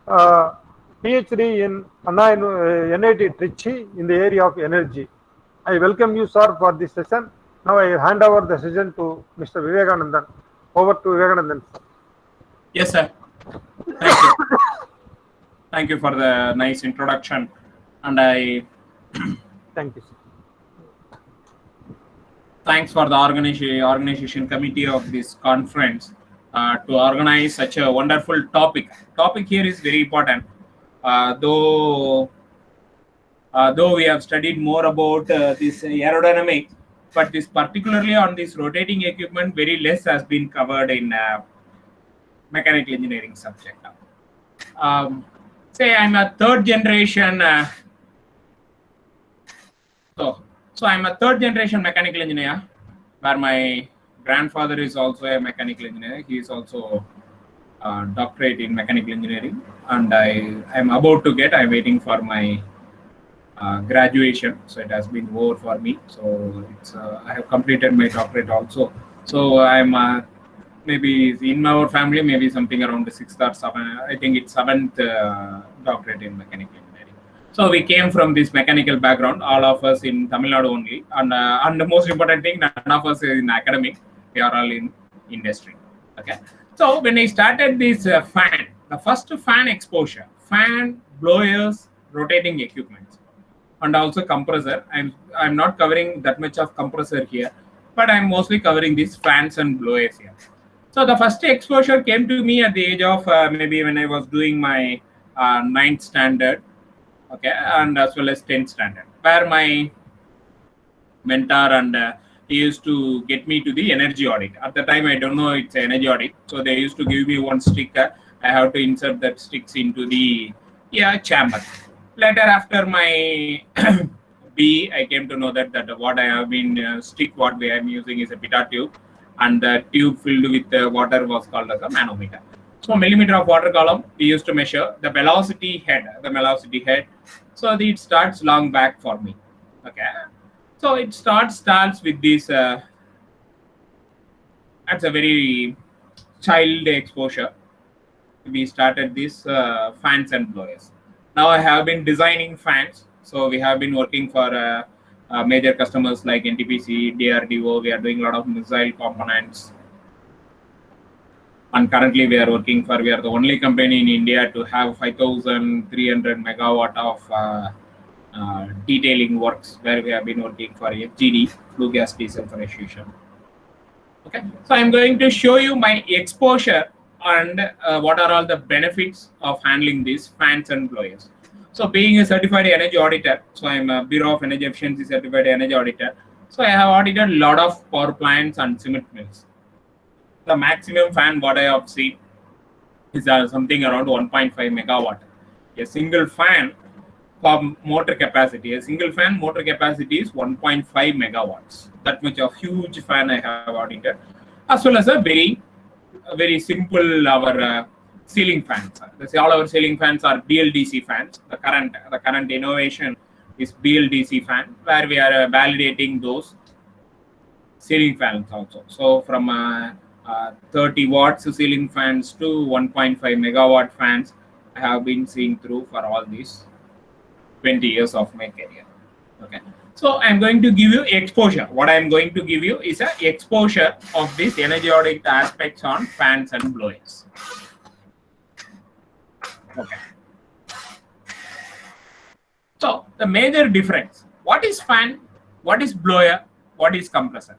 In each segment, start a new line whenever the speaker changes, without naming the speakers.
PhD in NIT Trichy in the area of energy. I welcome you, sir, for this session. Now I hand over the session to Mr. Vivekanandan. Over to Vivekanandan.
Yes, sir. Thank you. Thank you for the nice introduction. And
thank you, sir.
Thanks for the organization committee of this conference to organize such a wonderful topic. Topic here is very important. Though we have studied more about this aerodynamics, but this particularly on this rotating equipment, very less has been covered in mechanical engineering subject. Say I'm a third generation. So I'm a third generation mechanical engineer, where my grandfather is also a mechanical engineer. He is also a doctorate in mechanical engineering, and I'm about to get. I'm waiting for my graduation, so it has been over for me. So I have completed my doctorate also. So I'm maybe in our family, maybe something around the 6th or 7th. I think it's 7th doctorate in mechanical engineering. So we came from this mechanical background, all of us in Tamil Nadu only, and the most important thing, none of us is in academic. We are all in industry. Okay. So when I started this fan, the first fan exposure, fan, blowers, rotating equipment, and also compressor. I'm not covering that much of compressor here, but I'm mostly covering these fans and blowers here. So the first exposure came to me at the age of maybe when I was doing my 9th standard, okay, and as well as 10th standard, where my mentor and he used to get me to the energy audit. At the time, I don't know it's an energy audit, so they used to give me one sticker. I have to insert that sticks into the chamber. Later, after my B, I came to know that what I have been what we am using is a pitot tube, and the tube filled with water was called as a manometer. So millimeter of water column we used to measure the velocity head. So it starts long back for me. Okay, so it starts with this. That's a very child exposure. We started this fans and blowers. Now I have been designing fans. So we have been working for major customers like NTPC, DRDO. We are doing a lot of missile components. And currently we are the only company in India to have 5,300 megawatt of detailing works, where we have been working for FGD, flue gas desulfurization. Okay, so I'm going to show you my exposure and what are all the benefits of handling these fans and blowers. So being a certified energy auditor, so I'm a Bureau of Energy Efficiency certified energy auditor. So I have audited a lot of power plants and cement mills. The maximum fan what I have seen is something around 1.5 megawatt. A single fan for motor capacity, is 1.5 megawatts. That much of huge fan I have audited, as well as a very simple our ceiling fans. All our ceiling fans are BLDC fans. The current innovation is BLDC fan, where we are validating those ceiling fans also. So from 30 watts ceiling fans to 1.5 megawatt fans, I have been seeing through for all these 20 years of my career. Okay. So I'm going to give you exposure. What I'm going to give you is an exposure of these energy audit aspects on fans and blowers. Okay. So the major difference, what is fan, what is blower, what is compressor?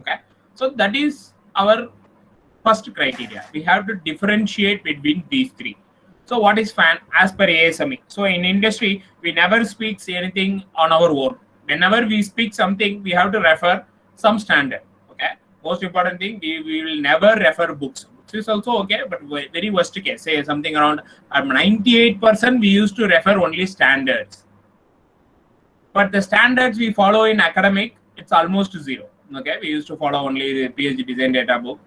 Okay. So that is our first criteria. We have to differentiate between these three. So what is fan as per ASME? So in industry, we never speak anything on our own. Whenever we speak something, we have to refer some standard. Okay. Most important thing, we will never refer books. Books is also okay, but very worst case, say something around 98%, we used to refer only standards. But the standards we follow in academic, it's almost zero. Okay, we used to follow only the PhD design data book,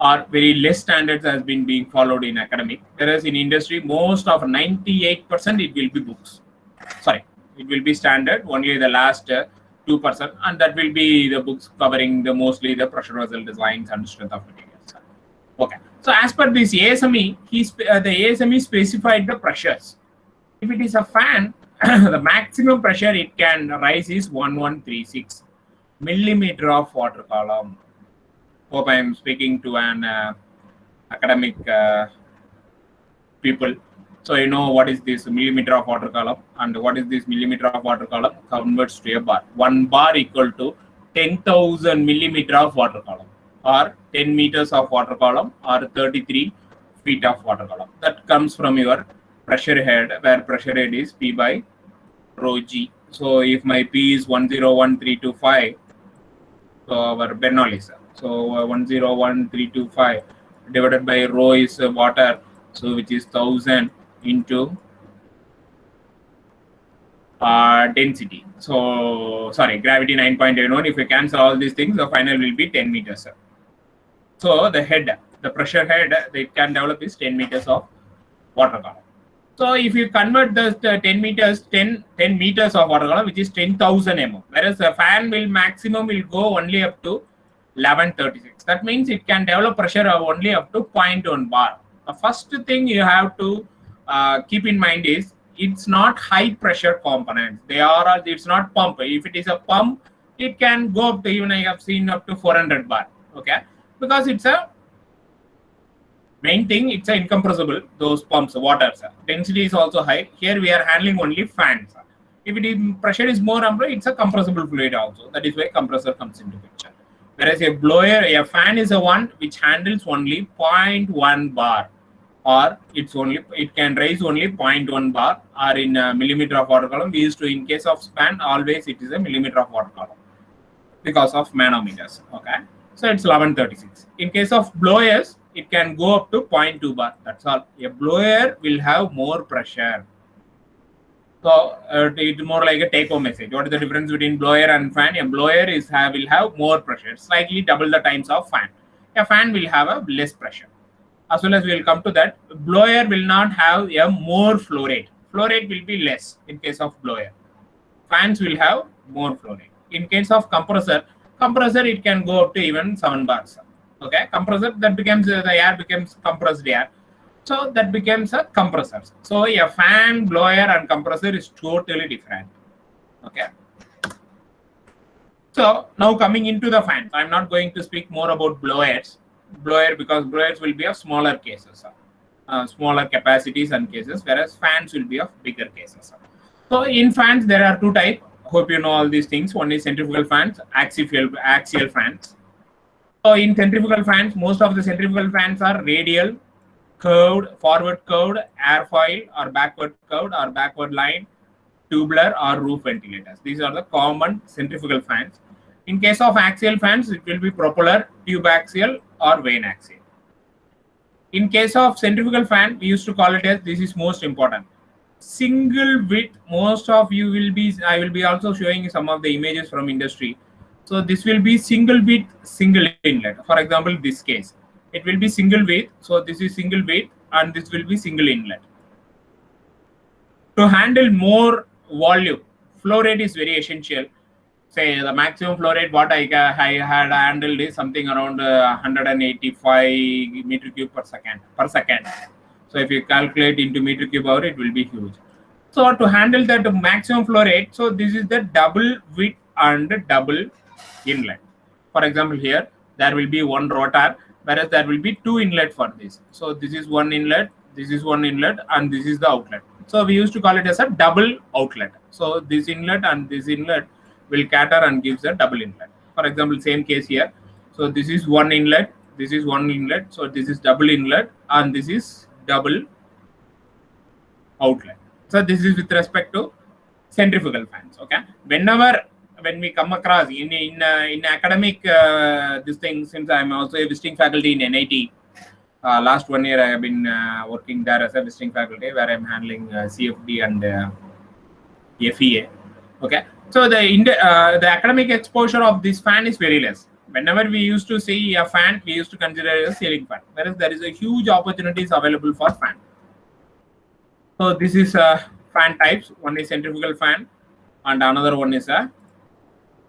or very less standards has been being followed in academic. Whereas in industry, most of 98% it will be books. Sorry, it will be standard, only the last 2%, and that will be the books covering mostly the pressure vessel designs and strength of materials. Okay, So as per this ASME, the ASME specified the pressures. If it is a fan, the maximum pressure it can rise is 1136 millimeter of water column. Hope I am speaking to an academic people. So you know what is this millimeter of water column, and what is this millimeter of water column converts to a bar. 1 bar equal to 10,000 millimeter of water column, or 10 meters of water column, or 33 feet of water column. That comes from your pressure head, where pressure head is P by rho G. So if my P is 101325, so our Bernoulli, so 101325 divided by rho is water, so which is 1000 into density. So sorry, gravity 9.81. If we cancel all these things, the final will be 10 meters. So the head, the pressure head, it can develop is 10 meters of water column. So if you convert the 10 meters of water column, which is 10,000 mm, whereas the fan will maximum will go only up to 1136. That means it can develop pressure of only up to 0.1 bar. The first thing you have to keep in mind is it's not high pressure components. It's not pump. If it is a pump, it can go up to, even I have seen up to 400 bar. Okay, because it's a main thing, it's an incompressible, those pumps, water. Density is also high. Here we are handling only fans. If it is pressure is more, it's a compressible fluid also. That is why compressor comes into picture. Whereas a blower, a fan is a one which handles only 0.1 bar, or it can raise only 0.1 bar, or in a millimeter of water column. We used to, in case of fan, always it is a millimeter of water column because of manometers. Okay, so it's 1136. In case of blowers, it can go up to 0.2 bar. That's all. A blower will have more pressure. So it's more like a take-home message. What is the difference between blower and fan? A blower will have more pressure, slightly double the times of fan. A fan will have a less pressure. As well as we will come to that, blower will not have a more flow rate. Flow rate will be less in case of blower. Fans will have more flow rate. In case of compressor it can go up to even 7 bars. Okay, compressor, that becomes the air becomes compressed air, so that becomes a compressor. So a fan, blower, and compressor is totally different. Okay. So now coming into the fans, I'm not going to speak more about blowers, because blowers will be of smaller cases, smaller capacities and cases, whereas fans will be of bigger cases. So in fans there are two types. Hope you know all these things. One is centrifugal fans, axial fans. So in centrifugal fans, most of the centrifugal fans are radial, curved, forward curved, airfoil, or backward curved, or backward line, tubular, or roof ventilators. These are the common centrifugal fans. In case of axial fans, it will be propeller, tube axial, or vane axial. In case of centrifugal fan, we used to call it as, this is most important, single width. Most of you will be, I will be also showing some of the images from industry. So this will be single width, single inlet. For example, this case, it will be single width. So this is single width, and this will be single inlet. To handle more volume, flow rate is very essential. Say the maximum flow rate what I had handled is something around 185 meter cube per second. So if you calculate into meter cube hour, it will be huge. So to handle that maximum flow rate, so this is the double width and double inlet. For example, here there will be one rotor, whereas there will be two inlet for this. So this is one inlet, this is one inlet, and this is the outlet. So we used to call it as a double outlet. So this inlet and this inlet will cater and gives a double inlet. For example, same case here. So this is one inlet, this is one inlet. So this is double inlet, and this is double outlet. So this is with respect to centrifugal fans. Okay. When we come across in academic this thing, since I'm also a visiting faculty in NIT, last 1 year I have been working there as a visiting faculty, where I'm handling CFD and FEA. Okay, so the academic exposure of this fan is very less. Whenever we used to see a fan, we used to consider it a ceiling fan, whereas there is a huge opportunities available for fan. So this is fan types. One is centrifugal fan, and another one is a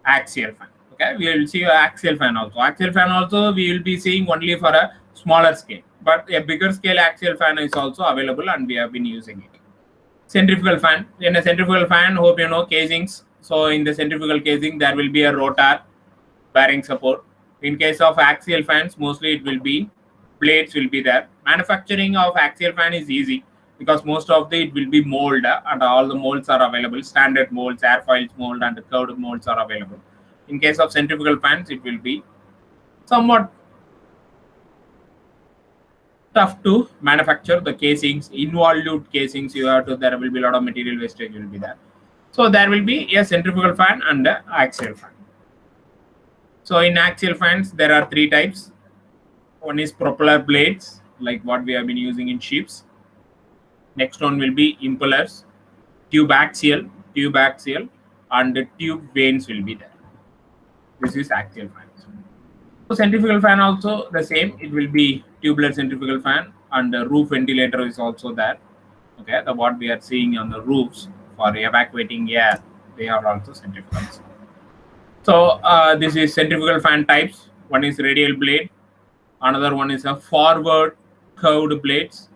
axial fan. Okay, we will see axial fan also. Axial fan also we will be seeing only for a smaller scale. but a bigger scale axial fan is also available and we have been using it. Centrifugal fan. In a centrifugal fan, hope you know casings. So in the centrifugal casing, there will be a rotor bearing support. In case of axial fans, mostly it will be blades will be there. Manufacturing of axial fan is easy because most of it will be mold and all the molds are available. Standard molds, airfoils mold and curved molds are available. In case of centrifugal fans, it will be somewhat tough to manufacture the casings, involute casings. You have to, there will be a lot of material wastage will be there. So there will be a centrifugal fan and an axial fan. So in axial fans, there are three types. One is propeller blades, like what we have been using in ships. Next one will be impellers, tube axial, and the tube vanes will be there. This is axial fans. So centrifugal fan also the same. It will be tubular centrifugal fan, and the roof ventilator is also there. Okay, the what we are seeing on the roofs for evacuating air, they are also centrifugals. So this is centrifugal fan types. One is radial blade, another one is a forward curved blades,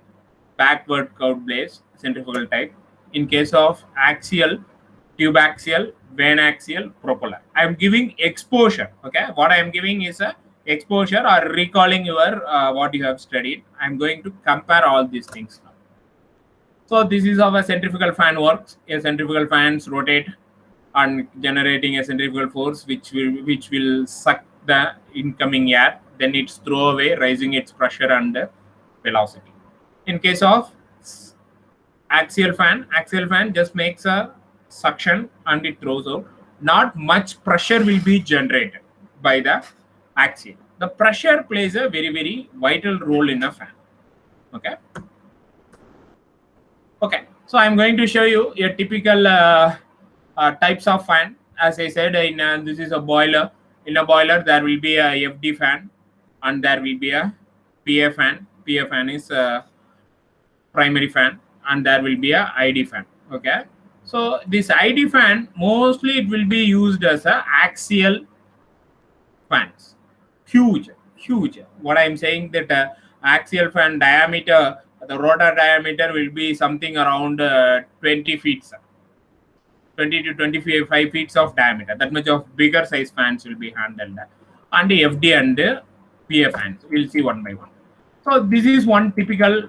backward curved blades, centrifugal type. In case of axial, tube axial, vane axial, propeller. I am giving exposure. Okay, what I am giving is a exposure or recalling your what you have studied. I am going to compare all these things now. So this is how a centrifugal fan works. A centrifugal fans rotate and generating a centrifugal force which will suck the incoming air, then it's throw away, raising its pressure and velocity. In case of axial fan just makes a suction and it throws out. Not much pressure will be generated by the axial. The pressure plays a very, very vital role in a fan. Okay, so I'm going to show you a typical types of fan. As I said, in this is a boiler. In a boiler, there will be a FD fan and there will be a PA fan. PA fan is a primary fan, and there will be a ID fan. Okay, so this ID fan mostly it will be used as a axial fans. Huge. What I am saying that axial fan diameter, the rotor diameter will be something around 20 feet. 20 to 25 feet of diameter. That much of bigger size fans will be handled. And the FD and the PA fans, we'll see one by one. So this is one typical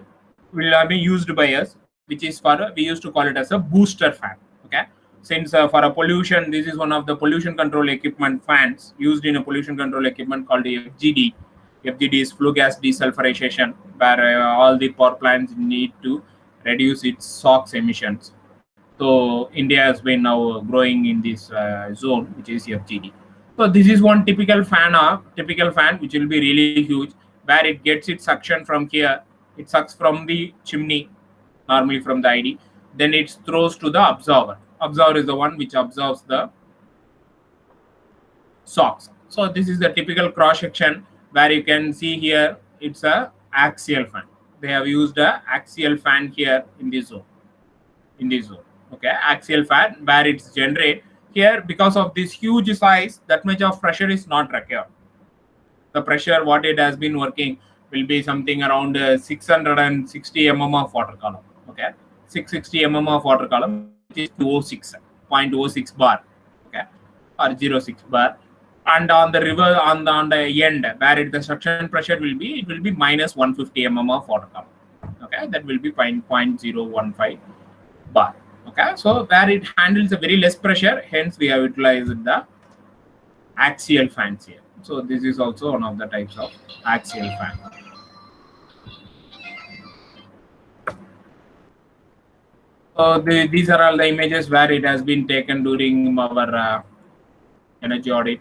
will be used by us, which is for we used to call it as a booster fan. Okay, since for a pollution, this is one of the pollution control equipment fans used in a pollution control equipment called the FGD. FGD is flue gas desulfurization, where all the power plants need to reduce its SOx emissions. So India has been now growing in this zone, which is FGD. So this is one typical fan which will be really huge, where it gets its suction from here. It sucks from the chimney, normally from the ID. Then it throws to the absorber. Absorber is the one which absorbs the SOx. So this is the typical cross section where you can see here it's a axial fan. They have used a axial fan here in this zone. Okay, axial fan where it's generate here because of this huge size. That much of pressure is not required. The pressure what it has been working will be something around 660 mm of water column. Okay, 660 mm of water column, which is 0.06 bar. Okay, or 0.6 bar. And on the river on the end where the suction pressure will be, it will be minus 150 mm of water column. Okay, that will be 0.015 bar. Okay, so where it handles a very less pressure, hence we have utilized the axial fans here. So this is also one of the types of axial fan. So these are all the images where it has been taken during our energy audit,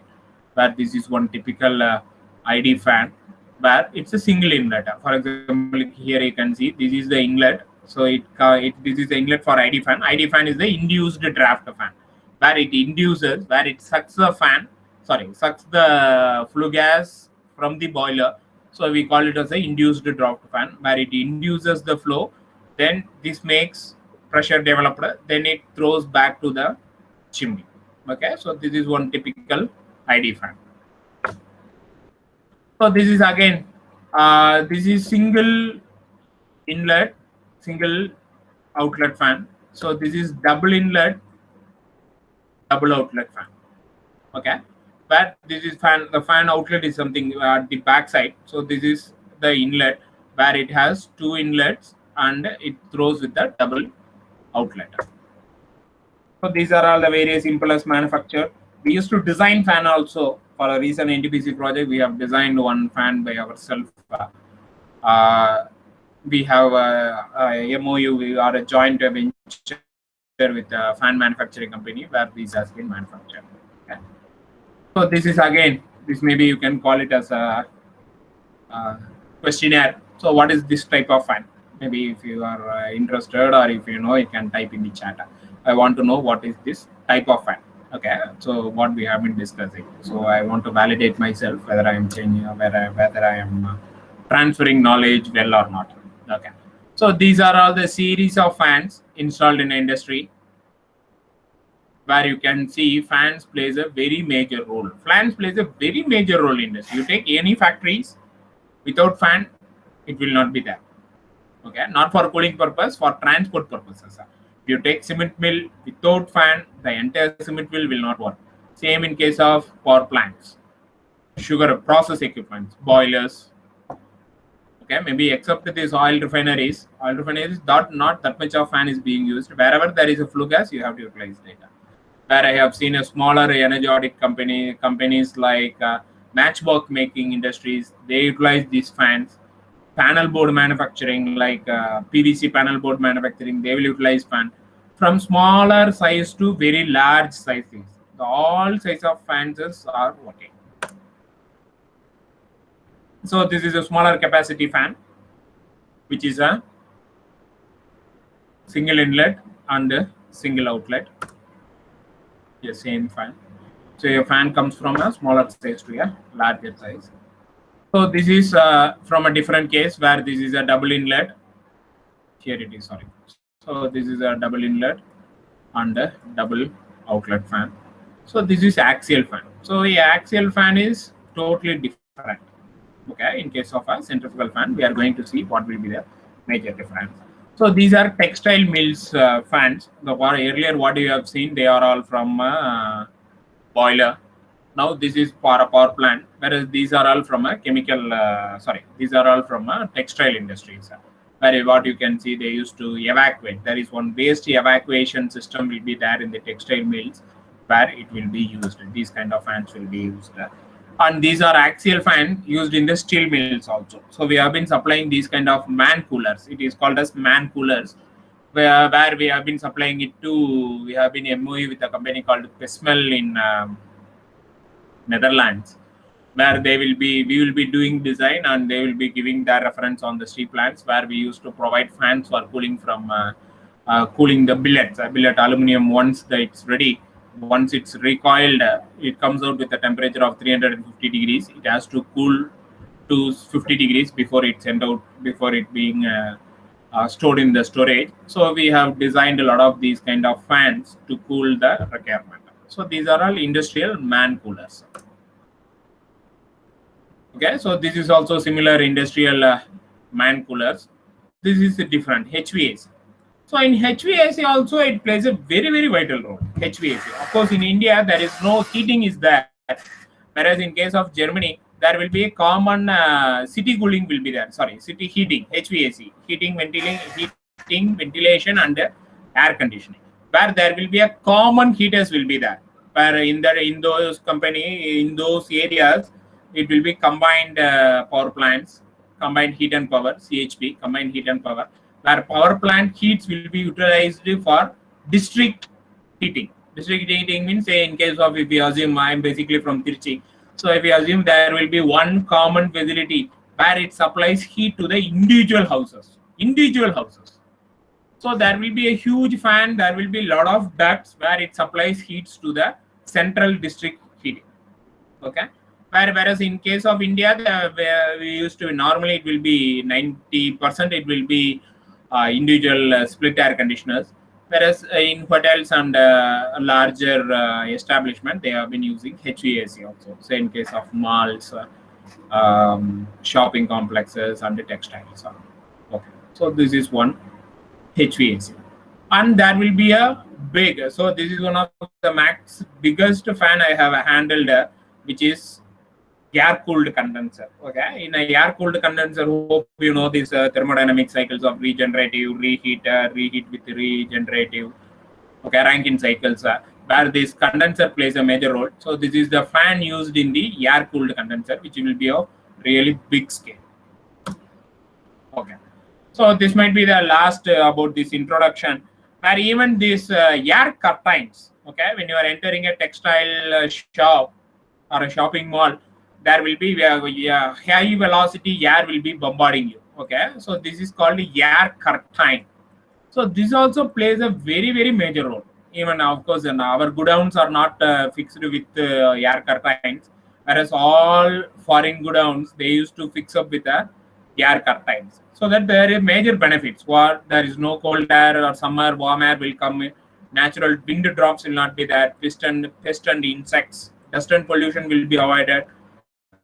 where this is one typical ID fan, where it's a single inlet. For example, here you can see this is the inlet. So this is the inlet for ID fan. ID fan is the induced draft fan, where it sucks the flue gas from the boiler. So we call it as a induced draft fan, where it induces the flow. Then this makes pressure developed. Then it throws back to the chimney. Okay, so this is one typical ID fan. So this is again This is single inlet, single outlet fan. So this is double inlet, double outlet fan. Okay, but this is fan. The fan outlet is something at the back side. So this is the inlet where it has two inlets and it throws with the double outlet. So these are all the various impellers manufactured. We used to design fan also for a recent NTPC project. We have designed one fan by ourselves. We have a MOU. We are a joint venture with a fan manufacturing company where this has been manufactured. Okay. So this is again, this maybe you can call it as a questionnaire. So what is this type of fan? Maybe if you are interested or if you know, you can type in the chat. I want to know what is this type of fan. Okay, so what we have been discussing. So I want to validate myself whether I am changing, whether I am transferring knowledge well or not. Okay, so these are all the series of fans installed in the industry, where you can see fans plays a very major role. Fans plays a very major role in this. You take any factories, without fan, it will not be there. Okay, not for cooling purpose, for transport purposes. If you take cement mill without fan, the entire cement mill will not work. Same in case of power plants, sugar process equipment, boilers. Okay, maybe except these oil refineries not that much of fan is being used. Wherever there is a flue gas, you have to utilize data. Where I have seen a smaller energetic companies like matchbox making industries, they utilize these fans. Panel board manufacturing, like PVC panel board manufacturing, they will utilize fan. From smaller size to very large sizes, all size of fans are working. So this is a smaller capacity fan, which is a single inlet and a single outlet. The same fan. So your fan comes from a smaller size to a larger size. So this is from a different case where this is a double inlet. Here it is, sorry. So this is a double inlet and a double outlet fan. So this is axial fan. So the axial fan is totally different. Okay, in case of a centrifugal fan, we are going to see what will be the major difference. So these are textile mills fans. The earlier what you have seen, they are all from boiler. Now this is for a power plant, whereas these are all from a chemical. These are all from a textile industries. Where what you can see, they used to evacuate. There is one waste evacuation system will be there in the textile mills, where it will be used. These kind of fans will be used. And these are axial fans used in the steel mills also. So we have been supplying these kind of man coolers. It is called as man coolers, where we have been supplying it to. We have been MOU with a company called Pesmel in Netherlands, where we will be doing design and they will be giving their reference on the steel plants, where we used to provide fans for cooling from cooling the billets. Billet aluminum, once it's ready, once it's recoiled, it comes out with a temperature of 350 degrees. It has to cool to 50 degrees before it's sent out, before it being stored in the storage. So we have designed a lot of these kind of fans to cool the requirement. So these are all industrial man coolers. Okay, so this is also similar industrial man coolers. This is different HVAC. So in HVAC also it plays a very, very vital role. HVAC. Of course, in India there is no heating is there, whereas in case of Germany there will be a common city cooling will be there. Sorry, city heating, HVAC, heating, ventilation, and air conditioning. Where there will be a common heaters will be there. Where in those areas it will be combined power plants, combined heat and power, CHP, combined heat and power, where power plant heats will be utilized for district heating. District heating means, say, in case of, if we assume I am basically from Tirchi, so if we assume there will be one common facility where it supplies heat to the individual houses. So there will be a huge fan, there will be a lot of ducts where it supplies heats to the central district heating. Okay. Whereas in case of India, where we used to, normally it will be 90%, it will be individual split air conditioners. Whereas in hotels and larger establishment, they have been using HVAC also. So in case of malls, shopping complexes and the textiles. Okay, so this is one HVAC, and there will be a big. So this is one of the max biggest fan I have handled, which is air-cooled condenser. Okay, in a air-cooled condenser, hope you know these thermodynamic cycles of regenerative, reheat with regenerative. Okay, Rankine cycles, where this condenser plays a major role. So this is the fan used in the air-cooled condenser, which will be of really big scale. Okay, so this might be the last about this introduction, where even these air curtains. Okay, when you are entering a textile shop or a shopping mall, there will be high velocity air will be bombarding you. Okay, so this is called air curtain. So this also plays a very major role. Even of course, our godowns are not fixed with air curtains, whereas all foreign godowns they used to fix up with air curtains, so that there are major benefits. What there is no cold air or summer warm air will come. Natural wind drops will not be there. Pest and insects, dust and pollution will be avoided.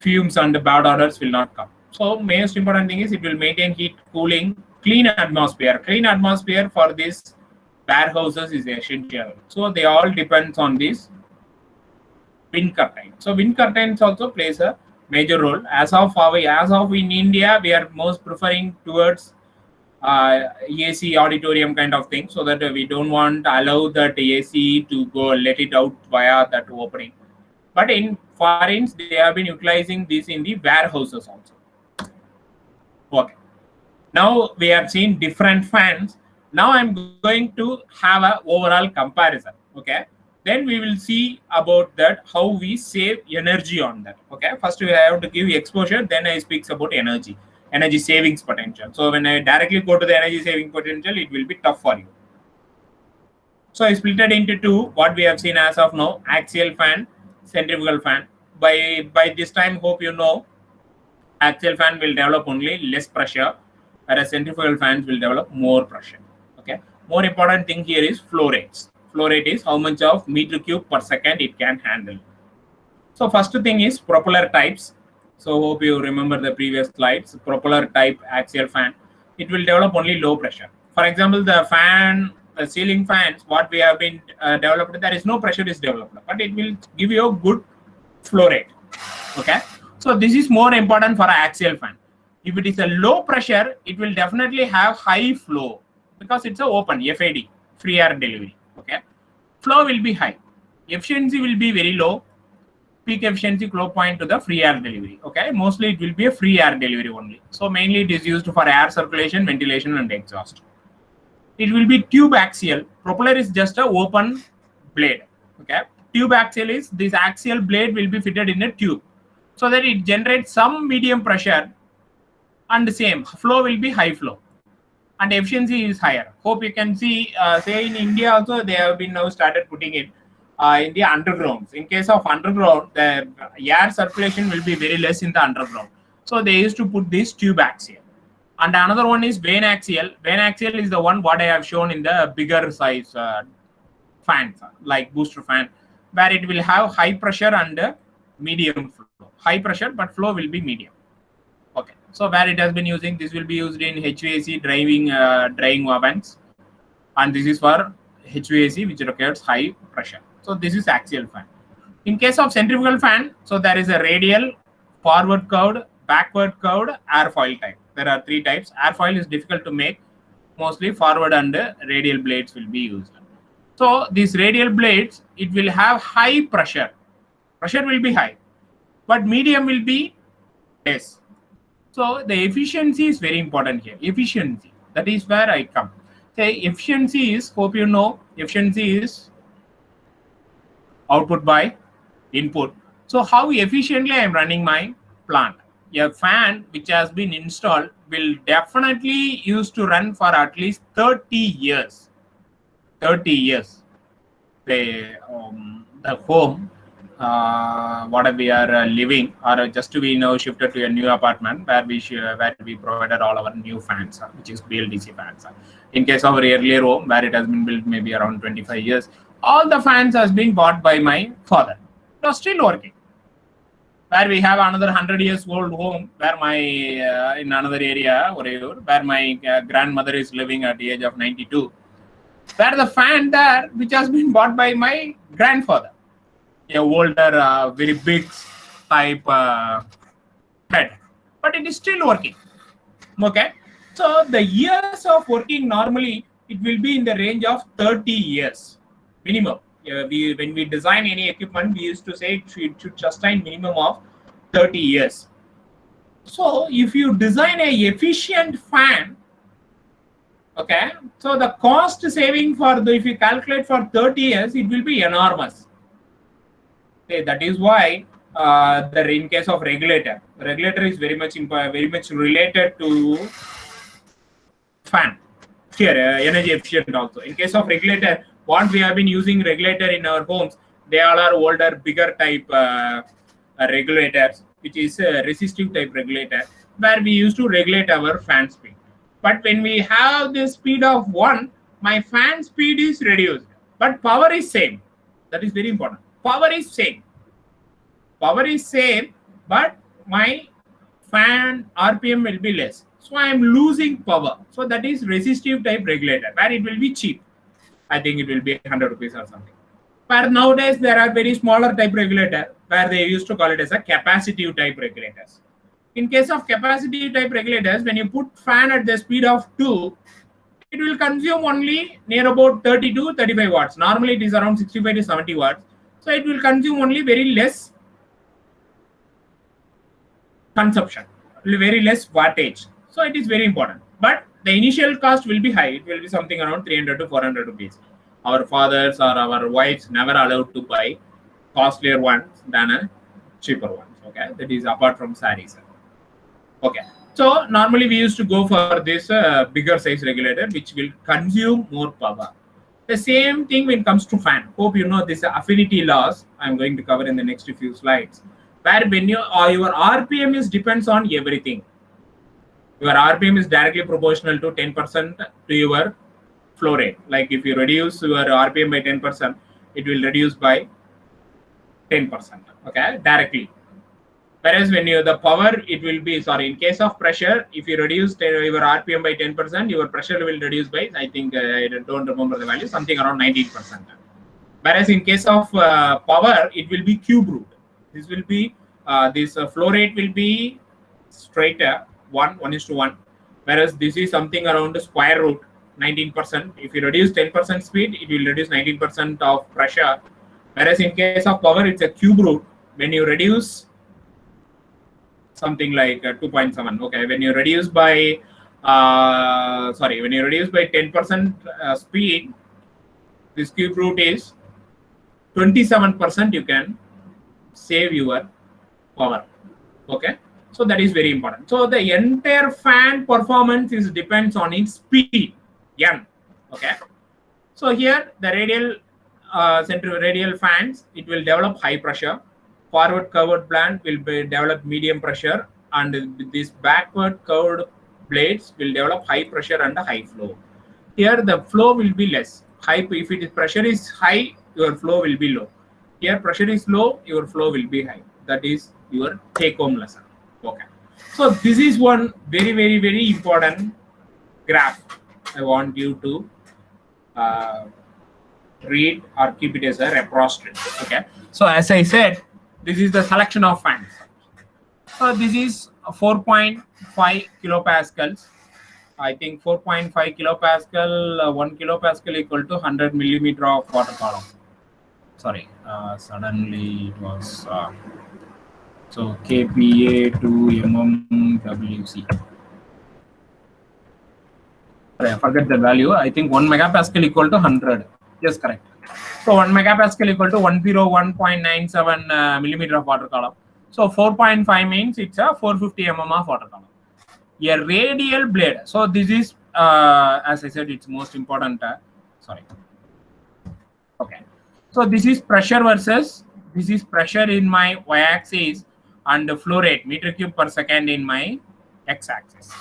Fumes and bad odors will not come. So most important thing is it will maintain heat, cooling, clean atmosphere. Clean atmosphere for these warehouses is essential. So they all depends on this wind curtain. So wind curtains also plays a major role. As of in India, we are most preferring towards AC auditorium kind of thing, so that we don't want to allow that AC to go let it out via that opening. But in foreigns, they have been utilizing this in the warehouses also. Okay. Now we have seen different fans. Now I'm going to have an overall comparison. Okay. Then we will see about that how we save energy on that. Okay. First we have to give exposure. Then I speak about energy savings potential. So when I directly go to the energy saving potential, it will be tough for you. So I split it into two. What we have seen as of now: axial fan, centrifugal fan. By this time, hope you know, axial fan will develop only less pressure, whereas centrifugal fans will develop more pressure. Okay. More important thing here is flow rates. Flow rate is how much of meter cube per second it can handle. So first thing is propeller types. So hope you remember the previous slides. Propeller type axial fan, it will develop only low pressure. For example, the ceiling fans, what we have been developed, there is no pressure is developed, but it will give you a good flow rate. Okay. So this is more important for an axial fan. If it is a low pressure, it will definitely have high flow because it's a open FAD, free air delivery. Okay. Flow will be high. Efficiency will be very low. Peak efficiency flow point to the free air delivery. Okay. Mostly it will be a free air delivery only. So mainly it is used for air circulation, ventilation, and exhaust. It will be tube axial. Propeller is just a open blade. Okay. Tube axial is this axial blade will be fitted in a tube, so that it generates some medium pressure, and the same flow will be high flow, and efficiency is higher. Hope you can see. Say in India also they have been now started putting it in the undergrounds. In case of underground, the air circulation will be very less in the underground. So they used to put this tube axial. And another one is vane axial. Vane axial is the one what I have shown in the bigger size fans, like booster fan, where it will have high pressure and medium flow. High pressure, but flow will be medium. Okay. So where it has been using, this will be used in HVAC drying ovens, and this is for HVAC which requires high pressure. So this is axial fan. In case of centrifugal fan, so there is a radial, forward curved, backward curved, airfoil type. There are three types. Airfoil is difficult to make. Mostly forward and radial blades will be used. So these radial blades, it will have high pressure. Pressure will be high, but medium will be less. So the efficiency is very important here. Efficiency, that is where I come. Say efficiency is, hope you know, efficiency is output by input. So how efficiently I am running my plant. A fan which has been installed will definitely used to run for at least 30 years. 30 years. The home, what we are living, or just we now shifted to a new apartment where we provided all our new fans, which is BLDC fans. In case of our earlier home where it has been built maybe around 25 years, all the fans has been bought by my father. It was still working. where we have another 100 years old home where my in another area where my grandmother is living at the age of 92, where the fan there which has been bought by my grandfather, a older very big type head, but it is still working. Okay, so the years of working normally it will be in the range of 30 years minimum. When we design any equipment, we used to say it should sustain minimum of 30 years. So if you design a efficient fan, okay, so the cost saving for if you calculate for 30 years, it will be enormous. Okay, that is why in case of regulator is very much related to fan. Here, energy efficient also. In case of regulator, what we have been using regulator in our homes, they all are older, bigger type regulators, which is a resistive type regulator, where we used to regulate our fan speed. But when we have the speed of 1, my fan speed is reduced, but power is same. That is very important. Power is same. Power is same, but my fan RPM will be less. So I am losing power. So that is resistive type regulator, where it will be cheap. I think it will be 100 rupees or something. But nowadays there are very smaller type regulator, where they used to call it as a capacitive type regulators. In case of capacitive type regulators, when you put fan at the speed of 2, it will consume only near about 30 to 35 watts. Normally it is around 65 to 70 watts. So it will consume only very less consumption, very less wattage. So it is very important. But the initial cost will be high. It will be something around 300 to 400 rupees. Our fathers or our wives never allowed to buy costlier ones than a cheaper ones. Okay, that is apart from sarees. Okay, so normally we used to go for this bigger size regulator, which will consume more power. The same thing when it comes to fan. Hope you know this affinity laws. I'm going to cover in the next few slides. Where when your RPM is depends on everything. Your RPM is directly proportional to 10% to your flow rate. Like if you reduce your RPM by 10%, it will reduce by 10%. Okay, directly. Whereas when you the power, it will be in case of pressure, if you reduce your RPM by 10%, your pressure will reduce by, I think I don't remember the value, something around 19%. Whereas in case of power, it will be cube root. This will be this flow rate will be straighter 1:1. Whereas this is something around square root 19%. If you reduce 10% speed, it will reduce 19% of pressure. Whereas in case of power, it's a cube root. When you reduce something like 2.7. Okay, when you reduce by when you reduce by 10% speed, this cube root is 27%. You can save your power. Okay, so that is very important. So the entire fan performance is depends on its speed, n. Okay, so here the radial fans, it will develop high pressure. Forward curved blade will develop medium pressure, and these backward curved blades will develop high pressure and high flow. Here the flow will be less. If it is pressure is high, your flow will be low. Here pressure is low, your flow will be high. That is your take-home lesson. Okay. So this is one very, very, very important graph. I want you to read or keep it as a repository. Okay. So as I said, this is the selection of fans. So this is 4.5 kilopascals. I think 4.5 kilopascal, 1 kilopascal equal to 100 millimeter of water column. Sorry, suddenly it was so kPa to mmWc. Sorry, I forget the value. I think 1 megapascal equal to 100. Yes, correct. So 1 megapascal equal to 101.97 millimeter of water column. So 4.5 means it's a 450 mm of water column. A radial blade. So this is, as I said, it's most important. Sorry. Okay. So this is pressure versus, this is pressure in my y-axis and the flow rate, meter cube per second in my x-axis.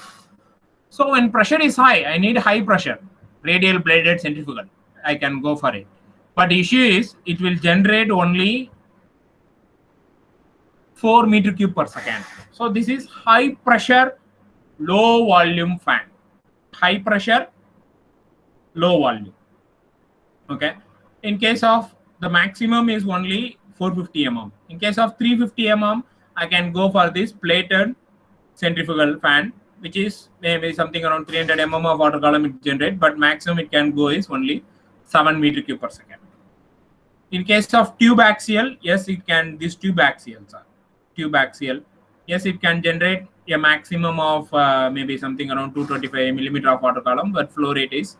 So when pressure is high, I need high pressure, radial bladed centrifugal. I can go for it. But the issue is, it will generate only 4 meter cube per second. So this is high pressure, low volume fan. High pressure, low volume. Okay. In case of the maximum is only 450 mm. In case of 350 mm, I can go for this plated centrifugal fan, which is maybe something around 300 mm of water column it generate, but maximum it can go is only 7 meter cube per second. In case of tube axial, yes, it can, these tube axials are tube axial. Yes, it can generate a maximum of maybe something around 225 millimeter of water column, but flow rate is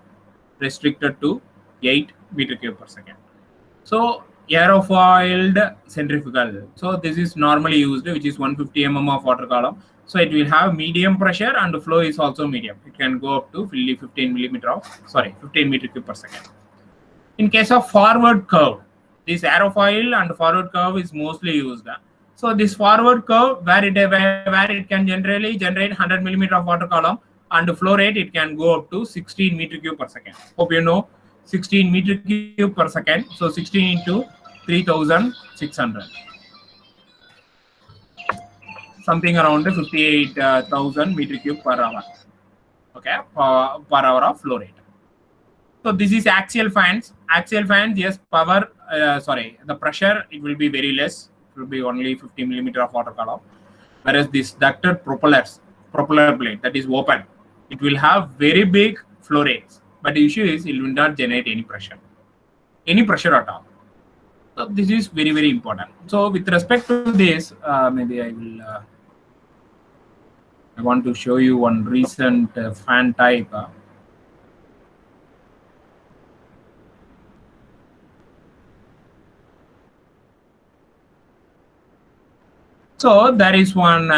restricted to 8 meter cube per second. So aerofoiled centrifugal. So this is normally used, which is 150 mm of water column. So it will have medium pressure and the flow is also medium. It can go up to 15 meter cube per second. In case of forward curve, this aerofoil and forward curve is mostly used. So this forward curve where it can generally generate 100 millimeter of water column and the flow rate it can go up to 16 meter cube per second. Hope you know 16 meter cube per second. So 16 into 3,600. Something around 58,000 meter cube per hour. Okay, per hour of flow rate. So this is axial fans. Axial fans, yes, power. The pressure it will be very less. It will be only 50 millimeter of water column. Whereas this ducted propeller blade that is open, it will have very big flow rates. But the issue is it will not generate any pressure at all. So this is very, very important. So with respect to this, maybe I will. I want to show you one recent fan type. So there is one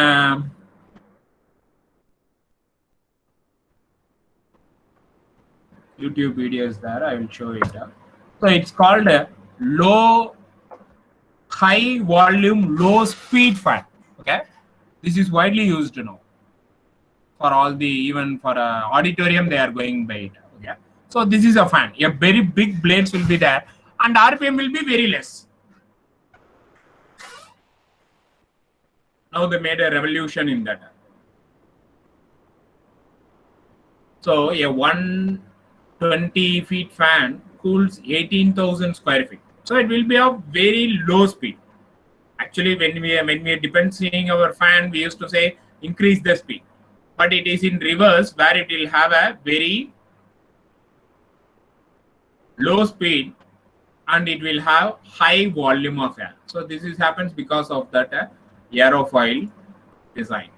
YouTube video is there. I will show it. So it's called a high volume, low speed fan. Okay, this is widely used now for all the, even for auditorium they are going by it. Okay, so this is a fan. A very big blades will be there, and RPM will be very less. Now they made a revolution in that. So a 120 feet fan cools 18,000 square feet. So it will be of very low speed. Actually, when we are depending our fan, we used to say increase the speed, but it is in reverse where it will have a very low speed and it will have high volume of air. So this is happens because of that aerofoil design.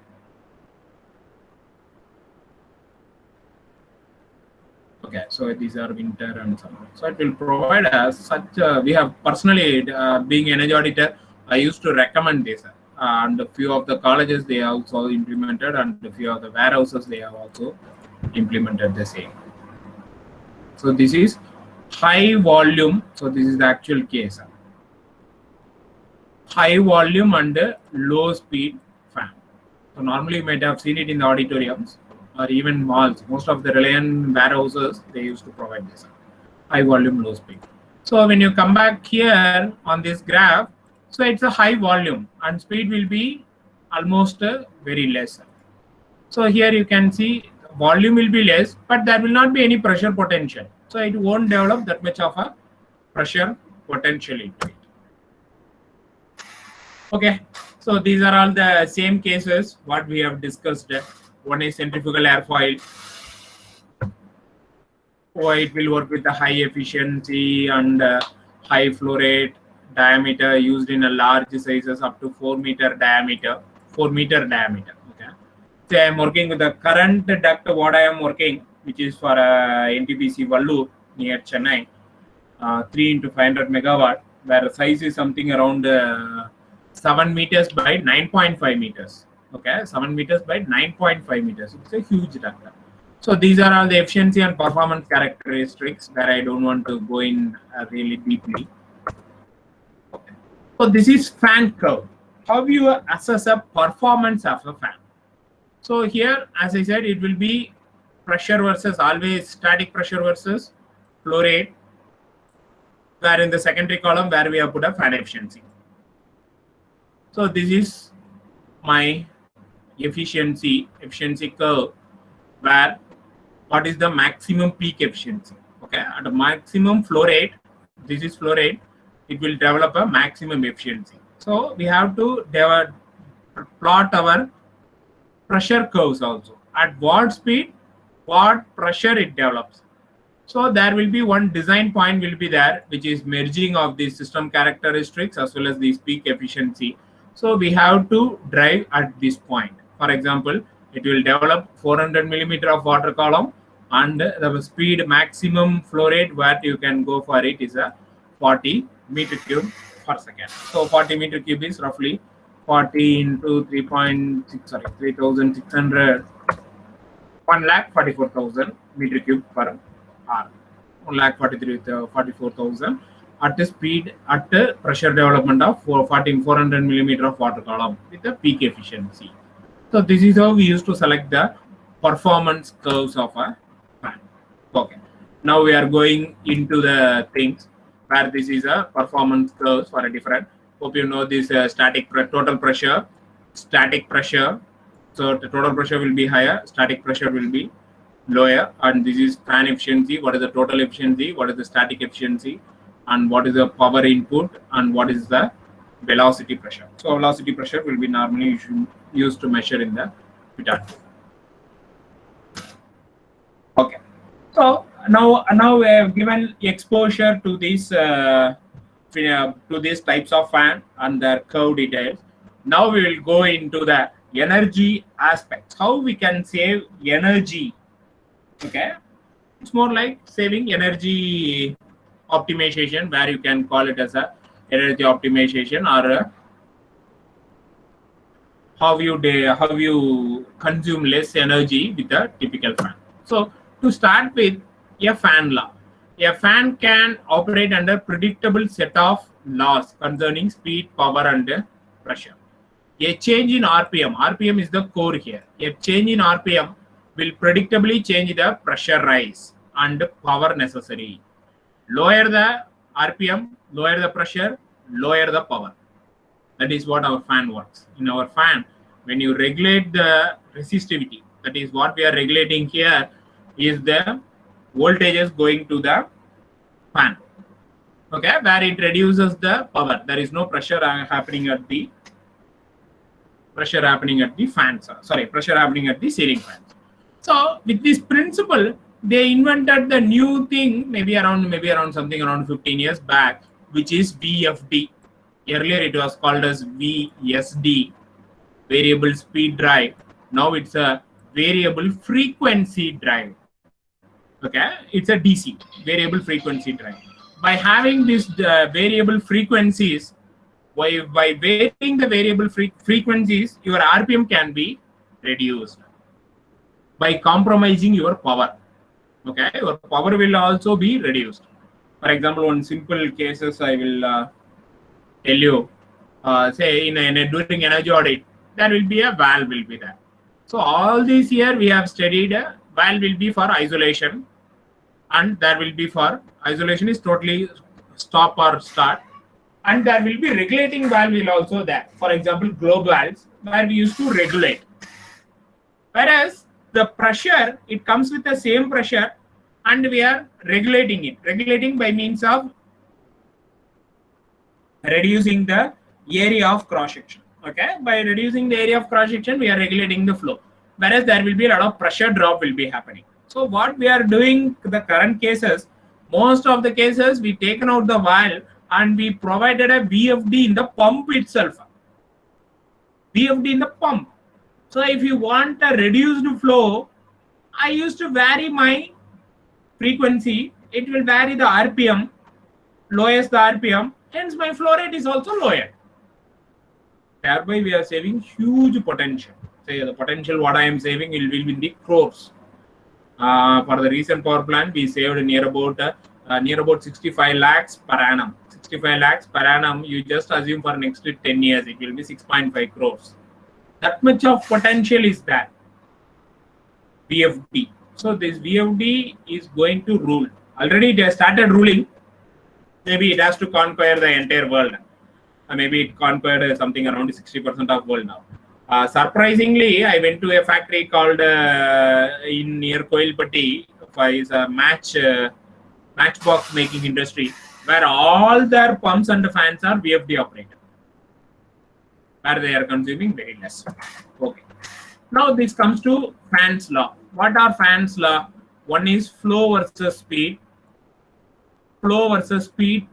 Okay, so these are winter and summer. So it will provide us such. We have personally, being energy auditor, I used to recommend this. And a few of the colleges they also implemented, and a few of the warehouses they have also implemented the same. So this is high volume. So this is the actual case. High volume and low speed fan. So normally you might have seen it in the auditoriums or even malls. Most of the Reliance warehouses they used to provide this high volume, low speed. So when you come back here on this graph, so it's a high volume and speed will be almost very less. So here you can see volume will be less, but there will not be any pressure potential. So it won't develop that much of a pressure potential into it. Okay, so these are all the same cases what we have discussed. One is centrifugal airfoil. So it will work with the high efficiency and high flow rate, diameter used in a large sizes up to 4 meter diameter. 4 meter diameter. Okay. So I am working with the current duct. What I am working, which is for NTPC Vallur near Chennai, 3 into 500 megawatt, where the size is something around 7 meters by 9.5 meters. Okay, 7 meters by 9.5 meters. It's a huge duct. So these are all the efficiency and performance characteristics where I don't want to go in really deeply. Okay. So this is fan curve. How you assess a performance of a fan? So here, as I said, it will be pressure versus always static pressure versus flow rate. Where in the secondary column where we have put a fan efficiency. So this is my efficiency curve, where what is the maximum peak efficiency. Okay, at a maximum flow rate, this is flow rate, it will develop a maximum efficiency. So we have to plot our pressure curves also. At what speed, what pressure it develops. So there will be one design point will be there, which is merging of the system characteristics as well as the peak efficiency. So we have to drive at this point. For example, it will develop 400 millimeter of water column, and the speed maximum flow rate where you can go for it is a 40 meter cube per second. So 40 meter cube is roughly 40 into 3,600, 1,44,000 meter cube per hour. 1,44,000 at the speed, at the pressure development of 400 millimeter of water column with the peak efficiency. So this is how we used to select the performance curves of a fan. Okay. Now we are going into the things where this is a performance curves for a different. Hope you know this total pressure, static pressure. So the total pressure will be higher, static pressure will be lower, and this is fan efficiency. What is the total efficiency? What is the static efficiency? And what is the power input? And what is the velocity pressure? So velocity pressure will be normally used to measure in the pitot. Okay. So now we have given exposure to these types of fan and their curve details. Now we will go into the energy aspects. How we can save energy. Okay, it's more like saving energy optimization, where you can call it as a energy optimization, or how you consume less energy with a typical fan. So to start with, a fan law. A fan can operate under predictable set of laws concerning speed, power, and pressure. A change in RPM is the core here. A change in RPM will predictably change the pressure rise and power necessary. Lower the RPM, lower the pressure, lower the power. That is what our fan works. In our fan, when you regulate the resistivity, that is what we are regulating here, is the voltages going to the fan. Okay, where it reduces the power. There is no pressure happening at the fans. Pressure happening at the ceiling fans. So with this principle, they invented the new thing maybe around 15 years back, which is VFD. Earlier it was called as VSD, variable speed drive. Now it's a variable frequency drive. Okay, it's a DC, variable frequency drive. By having this variable frequencies, by varying the variable frequencies, your RPM can be reduced by compromising your power. Okay, your power will also be reduced. For example, one simple cases I will tell you. Say during energy audit, there will be a valve will be there. So all this year we have studied a valve will be for isolation, and there will be for isolation is totally stop or start, and there will be regulating valve will also there. For example, globe valves where we used to regulate. Whereas the pressure, it comes with the same pressure, and we are regulating it. Regulating by means of reducing the area of cross section. Okay, by reducing the area of cross section, we are regulating the flow. Whereas there will be a lot of pressure drop will be happening. So what we are doing, the current cases, most of the cases we taken out the valve and we provided a VFD in the pump itself. VFD in the pump. So if you want a reduced flow, I used to vary my frequency. It will vary the RPM, lowers the RPM, hence my flow rate is also lower. Thereby we are saving huge potential. Say the potential what I am saving will be in the crores. For the recent power plant, we saved near about 65 lakhs per annum. 65 lakhs per annum, you just assume for next 10 years, it will be 6.5 crores. That much of potential is there. VFD. So this VFD is going to rule. Already it has started ruling. Maybe it has to conquer the entire world. maybe it conquered something around 60% of world now. Surprisingly, I went to a factory called in near Koilpatti, is a matchbox making industry, where all their pumps and fans are VFD operated, where they are consuming very less. Okay. Now this comes to Fan's law. What are Fan's law? One is flow versus speed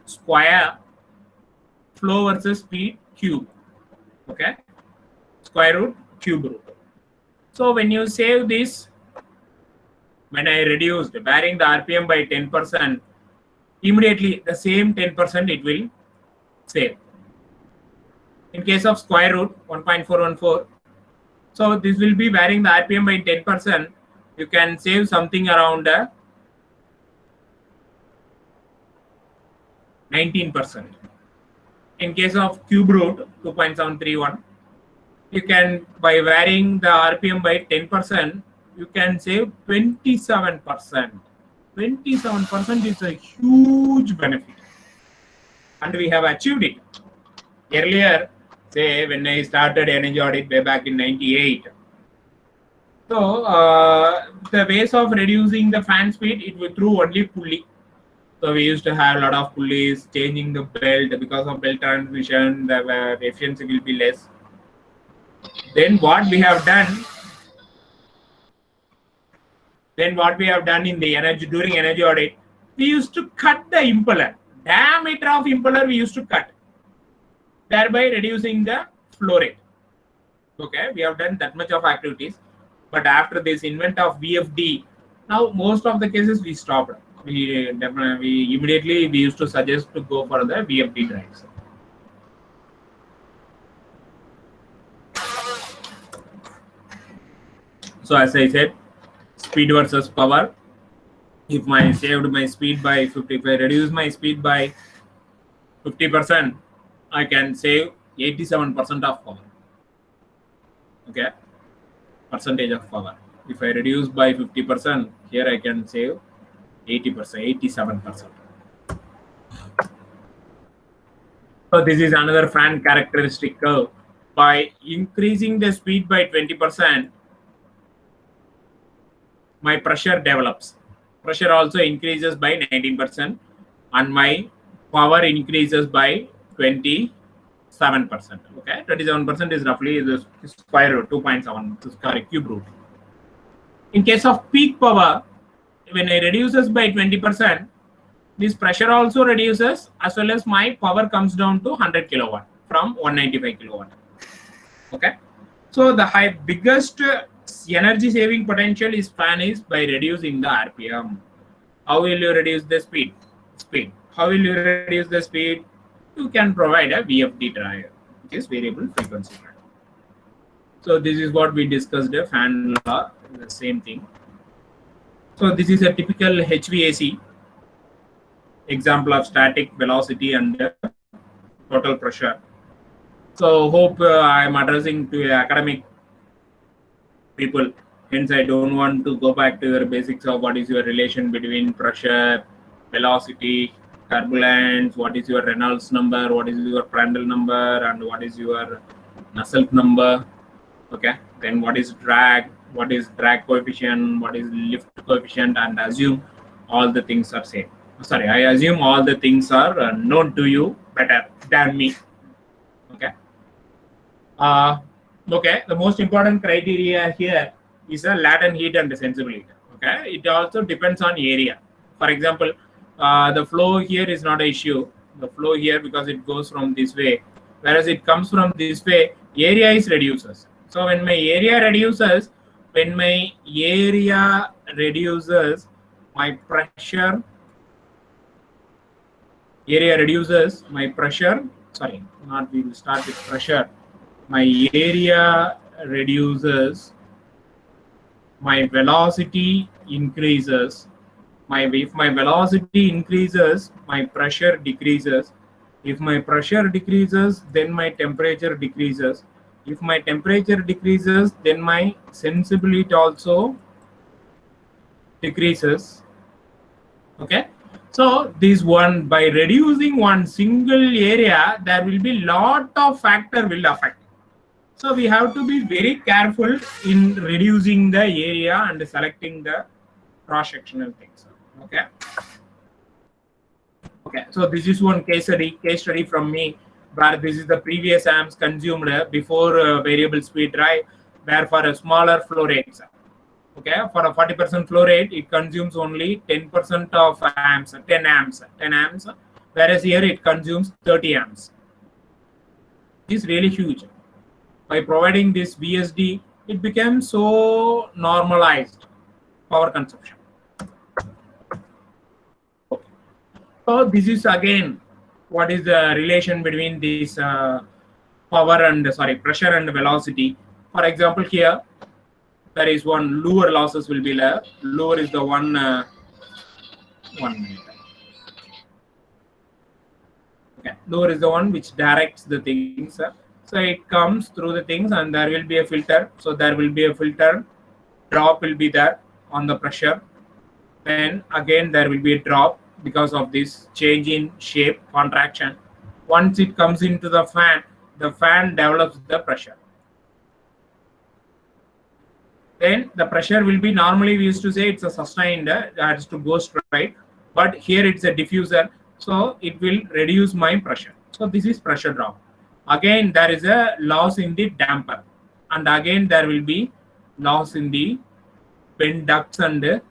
square, flow versus speed cube. Okay, square root, cube root. So when you save this, when I reduced varying the RPM by 10%, immediately the same 10% it will save. In case of square root 1.414, so this will be varying the RPM by 10%. You can save something around 19%. In case of cube root 2.731, you can, by varying the RPM by 10%, you can save 27%. 27% is a huge benefit, and we have achieved it. Earlier, say when I started energy audit way back in '98. So the ways of reducing the fan speed, it was through only pulley. So we used to have a lot of pulleys, changing the belt. Because of belt transmission, the efficiency will be less. Then what we have done in the energy, during energy audit, we used to cut the impeller. Diameter of impeller we used to cut, thereby reducing the flow rate. Okay, we have done that much of activities. But after this invent of VFD, now most of the cases we stopped. We immediately used to suggest to go for the VFD drives. So as I said, speed versus power. If I saved my speed by 50, if I reduce my speed by 50%, I can save 87% of power. Okay, percentage of power. If I reduce by 50%, here I can save 80%, 87%. So this is another fan characteristic curve. By increasing the speed by 20%, my pressure develops. Pressure also increases by 19%, and my power increases by 27%. Okay, 27% is roughly the square root 2.7 cube root. In case of peak power, when I reduces by 20%, this pressure also reduces, as well as my power comes down to 100 kilowatt from 195 kilowatt. Okay, so the biggest energy saving potential is fan is by reducing the RPM. How will you reduce the speed? How will you reduce the speed? You can provide a VFD drive, which is variable frequency drive. So this is what we discussed, the fan law, the same thing. So this is a typical HVAC example of static, velocity, and total pressure. So hope I am addressing to academic people. Hence, I don't want to go back to your basics of what is your relation between pressure, velocity, turbulence, what is your Reynolds number, what is your Prandtl number, and what is your Nusselt number. Okay, then what is drag, what is drag coefficient, what is lift coefficient, and assume all the things are same. Sorry, I assume all the things are known to you better than me. Okay. Okay, the most important criteria here is a latent heat and sensibility. Okay, it also depends on area. For example, the flow here is not an issue. The flow here, because it goes from this way, whereas it comes from this way, area is reduces. So when my area reduces, my pressure, area reduces, my pressure, sorry, not we will start with pressure. My area reduces, my velocity increases. If my velocity increases, my pressure decreases. If my pressure decreases, then my temperature decreases. If my temperature decreases, then my sensibility also decreases. Okay. So this one, by reducing one single area, there will be lot of factor will affect. So we have to be very careful in reducing the area and selecting the cross-sectional things. Okay. Okay. So this is one case study from me, where this is the previous amps consumed before variable speed drive, where for a smaller flow rates. Okay, for a 40% flow rate, it consumes only 10% of amps, 10 amps, whereas here it consumes 30 amps. It's really huge. By providing this VSD, it became so normalized power consumption. Okay. So this is again, what is the relation between this pressure and velocity. For example, here, there is one lower losses will be there. Lower is the one 1 minute. Okay, lower is the one which directs the things. So it comes through the things, and there will be a filter. So there will be a filter. Drop will be there on the pressure. Then again there will be a drop because of this change in shape, contraction. Once it comes into the fan develops the pressure. Then the pressure will be, normally we used to say it's a sustained, that is to go straight, but here it's a diffuser, so it will reduce my pressure. So this is pressure drop. Again there is a loss in the damper, and again there will be loss in the bend ducts and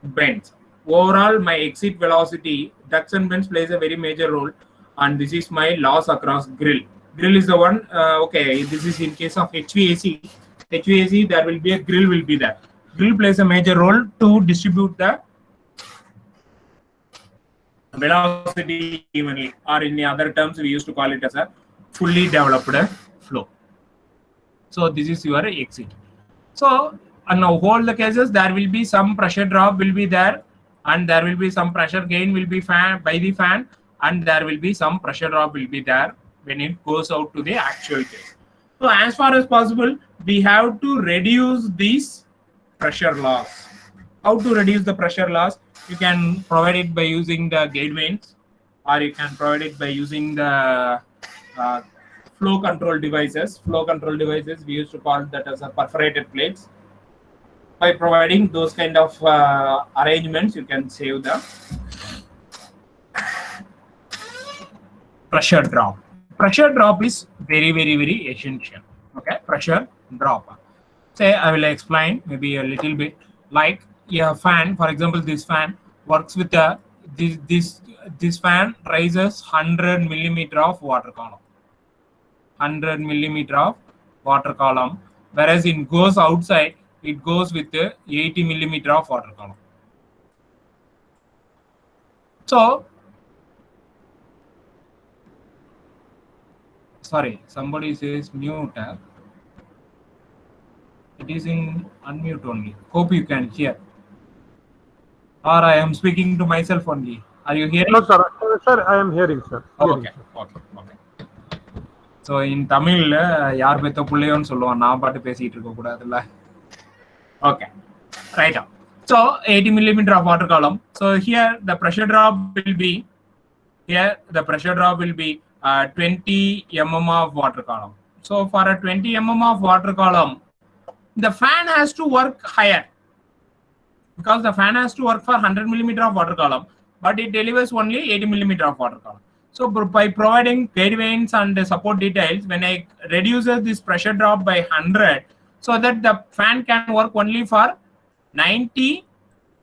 bends. Overall, my exit velocity, ducts and bends plays a very major role, and this is my loss across grill. Grill is the one, okay, this is in case of HVAC. HVAC, there will be a grill will be there. Grill plays a major role to distribute the velocity evenly, or in the other terms, we used to call it as a fully developed flow. So this is your exit. So and now all the cases, there will be some pressure drop will be there, and there will be some pressure gain will be by the fan, and there will be some pressure drop will be there when it goes out to the actual case. So as far as possible, we have to reduce this pressure loss. How to reduce the pressure loss? You can provide it by using the gate vanes, or you can provide it by using the flow control devices. Flow control devices, we used to call that as a perforated plates. By providing those kind of arrangements, you can save the pressure drop. Pressure drop is very, very, very essential. Okay, pressure drop. Say I will explain maybe a little bit. Like a fan, for example, this fan works with a this fan raises 100 millimeter of water column. 100 millimeter of water column, whereas it goes outside, it goes with 80 millimeter of water column. So sorry, somebody says mute. It is in unmute only. Hope you can hear. Or I am speaking to myself only. Are you hearing?
No, sir. Sir, I am hearing, sir.
Okay. So in Tamil, yaar betha pullayon solluvan, na paattu pesittu irukka koodathilla. Okay, right up. So 80 millimeter of water column. So here the pressure drop will be 20 mm of water column. So for a 20 mm of water column, the fan has to work higher, because the fan has to work for 100 millimeter of water column, but it delivers only 80 millimeter of water column. So by providing gate vanes and support details, when I reduce this pressure drop by 100, so that the fan can work only for 90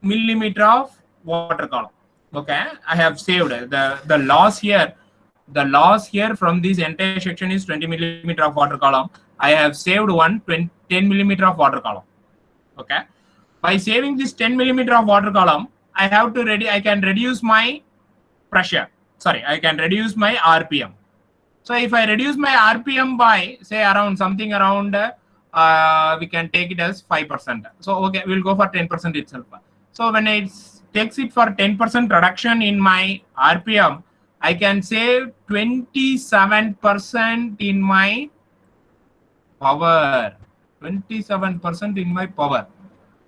millimeter of water column. Okay, I have saved the loss here. The loss here from this entire section is 20 millimeter of water column. I have saved 10 millimeter of water column. Okay, by saving this 10 millimeter of water column, I can reduce my pressure. Sorry, I can reduce my RPM. So if I reduce my RPM by say something around we can take it as 5%. So okay, we'll go for 10% itself. So when it takes it for 10% reduction in my RPM, I can save 27% in my power. 27% in my power,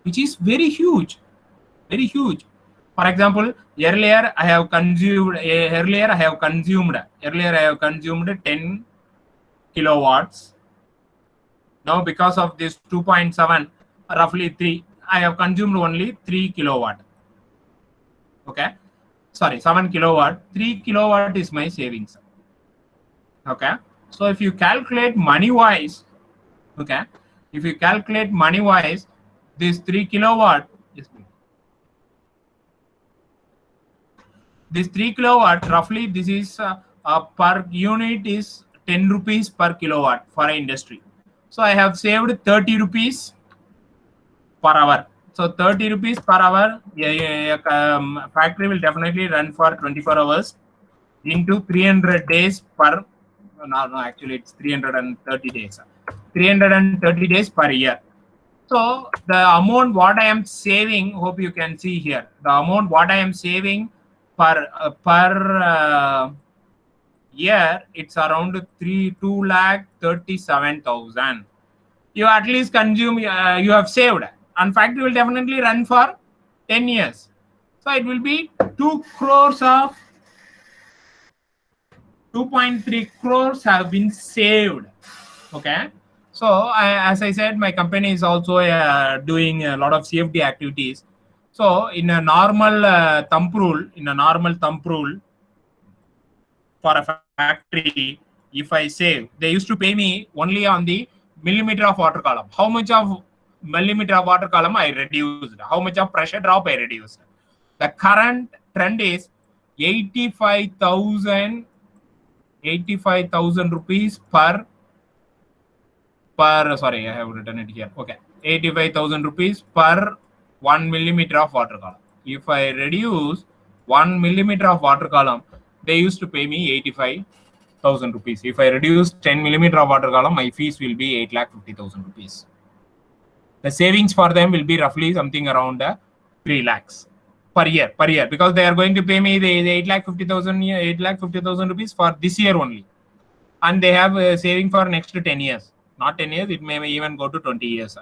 which is very huge, very huge. For example, earlier I have consumed 10 kilowatts. Now because of this 2.7, roughly 3, I have consumed only 3 kilowatt. Okay, sorry, 7 kilowatt. 3 kilowatt is my savings. Okay, so if you calculate money wise, okay, if you calculate money wise, this 3 kilowatt is this 3 kilowatt, roughly this is per unit is 10 rupees per kilowatt for an industry. So I have saved 30 rupees per hour. So 30 rupees per hour, factory will definitely run for 24 hours into 300 days per, no, actually it's 330 days. 330 days per year. So the amount what I am saving, hope you can see here, the amount what I am saving per year, it's around 2,37,000. You at least consume, you have saved, and factory will definitely run for 10 years. So it will be 2 crores of 2.3 crores have been saved. Okay. So as I said, my company is also doing a lot of CFD activities. So in a normal thumb rule, for a factory, if I save, they used to pay me only on the millimeter of water column. How much of millimeter of water column I reduced? How much of pressure drop I reduced? The current trend is 85,000 rupees per, sorry, I have written it here. Okay, 85,000 rupees per 1 millimeter of water column. If I reduce 1 millimeter of water column, they used to pay me 85,000 rupees. If I reduce 10 millimeter of water column, my fees will be 8,50,000 rupees. The savings for them will be roughly something around 3 lakhs per year, because they are going to pay me the 8,50,000 rupees for this year only, and they have a saving for next 10 years. Not 10 years, it may even go to 20 years.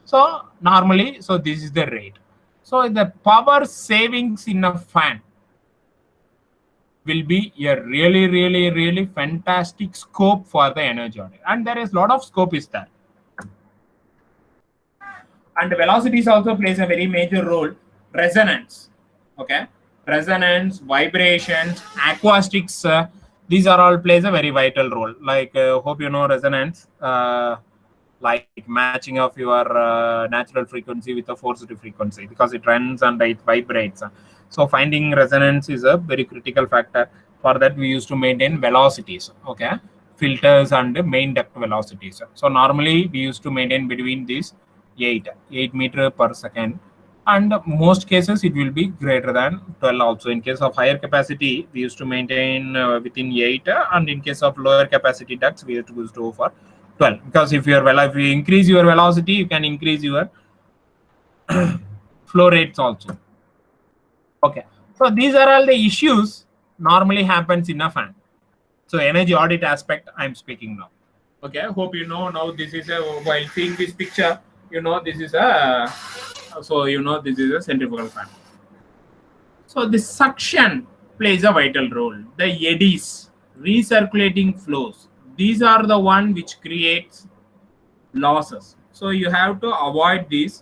So normally, so this is the rate. So the power savings in a fan will be a really fantastic scope for the energy audit, and there is a lot of scope is there. And velocities also plays a very major role. Resonance, okay, resonance, vibrations, acoustics, these are all plays a very vital role. Like hope you know resonance, like matching of your natural frequency with a forced frequency, because it runs and it vibrates. So finding resonance is a very critical factor. For that we used to maintain velocities, okay, filters and main duct velocities. So normally we used to maintain between these 8 meter per second, and most cases it will be greater than 12 also. In case of higher capacity, we used to maintain within 8, and in case of lower capacity ducts, we have to go for 12, because if you increase your velocity, you can increase your flow rates also. Okay, so these are all the issues normally happens in a fan. So energy audit aspect I'm speaking now. Okay, hope you know now. This is a, while seeing this picture, you know this is a, so you know this is a centrifugal fan. So the suction plays a vital role. The eddies, recirculating flows, these are the one which creates losses. So you have to avoid these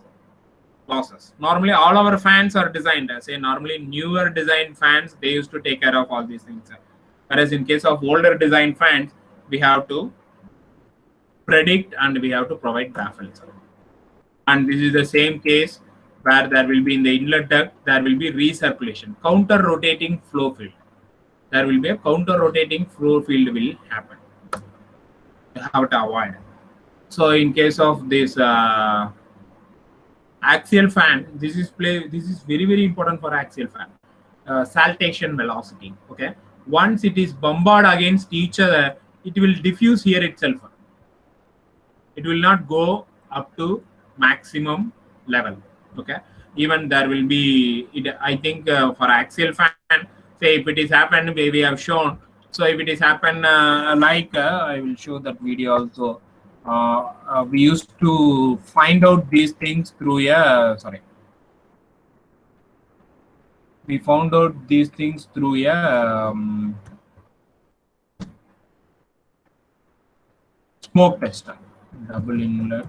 losses. Normally all our fans are designed, say normally newer design fans, they used to take care of all these things. Whereas in case of older design fans, we have to predict and we have to provide baffles. And this is the same case where there will be in the inlet duct, there will be recirculation, counter rotating flow field. There will be a counter rotating flow field will happen. You have to avoid. So in case of this axial fan, this is very important for axial fan. Saltation velocity. Okay, once it is bombarded against each other, it will diffuse here itself. It will not go up to maximum level. Okay, even there will be I think for axial fan, say if it is happened, we have shown. So if it is happened I will show that video also. We used to find out these things through a we found out these things through a smoke tester, double inlet.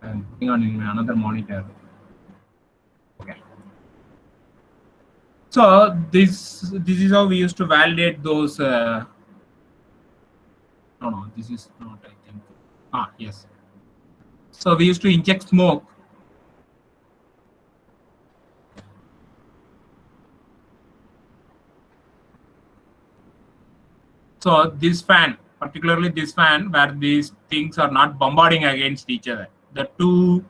I'm putting on in another monitor. Okay. So this is how we used to validate those. No, this is not. I think. Yes. So we used to inject smoke. So this fan, particularly this fan, where these things are not bombarding against each other. The two,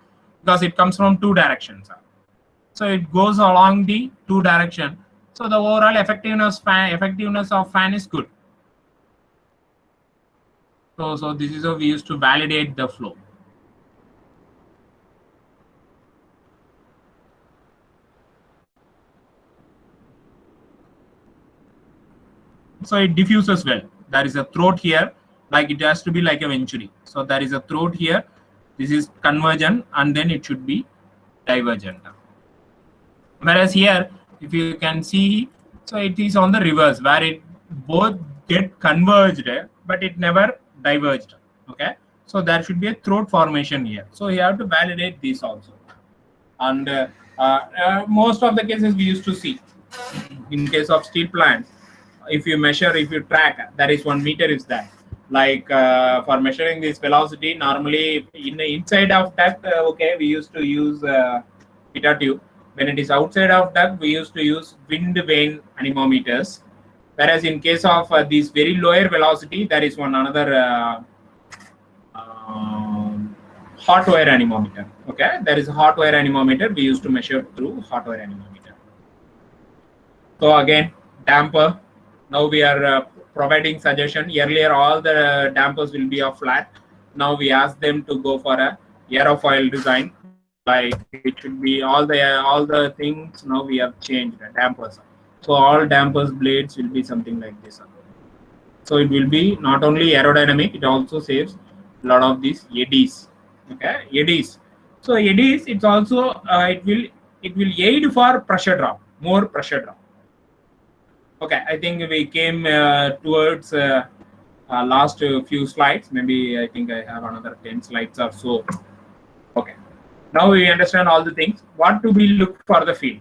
because it comes from two directions. So it goes along the two direction. So the overall effectiveness of fan is good. So this is how we used to validate the flow. So it diffuses well. There is a throat here, like it has to be like a venturi. So there is a throat here. This is convergent, and then it should be divergent. Whereas here, if you can see, so it is on the reverse, where it both get converged, but it never diverged. Okay, so there should be a throat formation here. So you have to validate this also. And most of the cases we used to see, in case of steel plants, if you measure, if you track, there is 1 meter is there. Like for measuring this velocity, normally in the inside of duct, okay, we used to use pitot tube. When it is outside of duct, we used to use wind vane anemometers. Whereas in case of this very lower velocity, there is one another hot wire anemometer. Okay, there is a hot wire anemometer. We used to measure through hot wire anemometer. So again, damper. Now we are providing suggestion. Earlier, all the dampers will be of flat. Now we ask them to go for a aerofoil design. Like it should be all the things. Now we have changed the dampers. So all dampers blades will be something like this. So it will be not only aerodynamic, it also saves a lot of these eddies. Okay, eddies. So eddies, it's also it will aid for pressure drop, more pressure drop. Okay, I think we came towards last few slides. Maybe I think I have another 10 slides or so. Okay, now we understand all the things. What to be look for the field.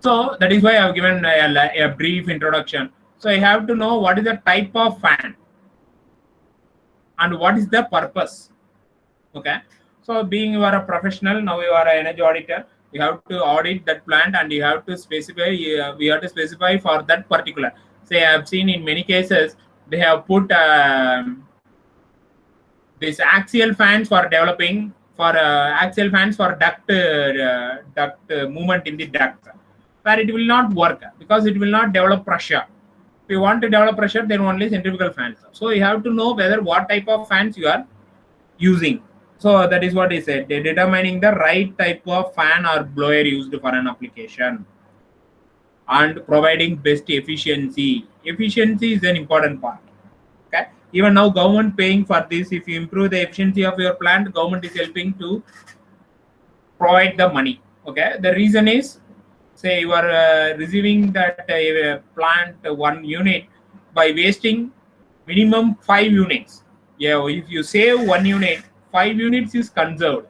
So that is why I have given a brief introduction. So I have to know what is the type of fan and what is the purpose. Okay, so being you are a professional, now you are an energy auditor, you have to audit that plant and you have to specify, we have to specify for that particular. Say I have seen in many cases they have put this axial fans for developing, for axial fans for duct movement in the duct, where it will not work because it will not develop pressure. If you want to develop pressure, then only centrifugal fans. So you have to know whether what type of fans you are using. So that is what he said. They're determining the right type of fan or blower used for an application and providing best efficiency. Efficiency is an important part. Okay. Even now, government paying for this. If you improve the efficiency of your plant, government is helping to provide the money. Okay. The reason is, say you are receiving that plant 1 unit by wasting minimum 5 units. Yeah, if you save 1 unit, 5 units is conserved.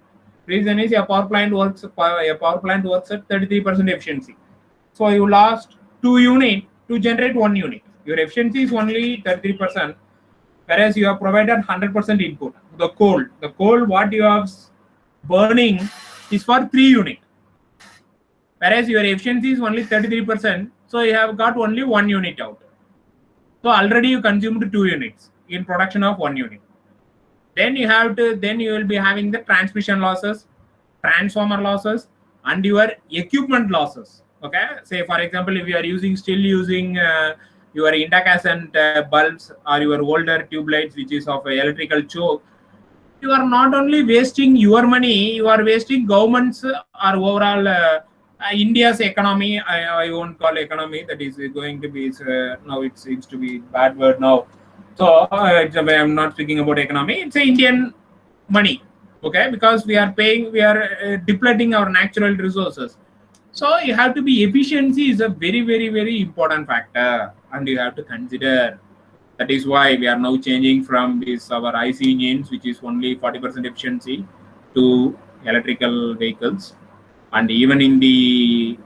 Reason is a power plant works at 33% efficiency. So you lost 2 units to generate 1 unit. Your efficiency is only 33%, whereas you have provided 100% input. The coal what you have burning is for 3 units. Whereas your efficiency is only 33%, so you have got only 1 unit out. So already you consumed 2 units in production of 1 unit. Then you will be having the transmission losses, transformer losses, and your equipment losses. Okay, say for example, if you are still using your incandescent bulbs or your older tube lights, which is of electrical choke, you are not only wasting your money, you are wasting government's or overall India's economy. I won't call economy, that is going to be now it seems to be bad word now. So I'm not speaking about economy. It's a Indian money, okay? Because we are depleting our natural resources. So you have to be efficiency is a very, very, very important factor, and you have to consider. That is why we are now changing from this our IC engines, which is only 40% efficiency, to electrical vehicles. And even in the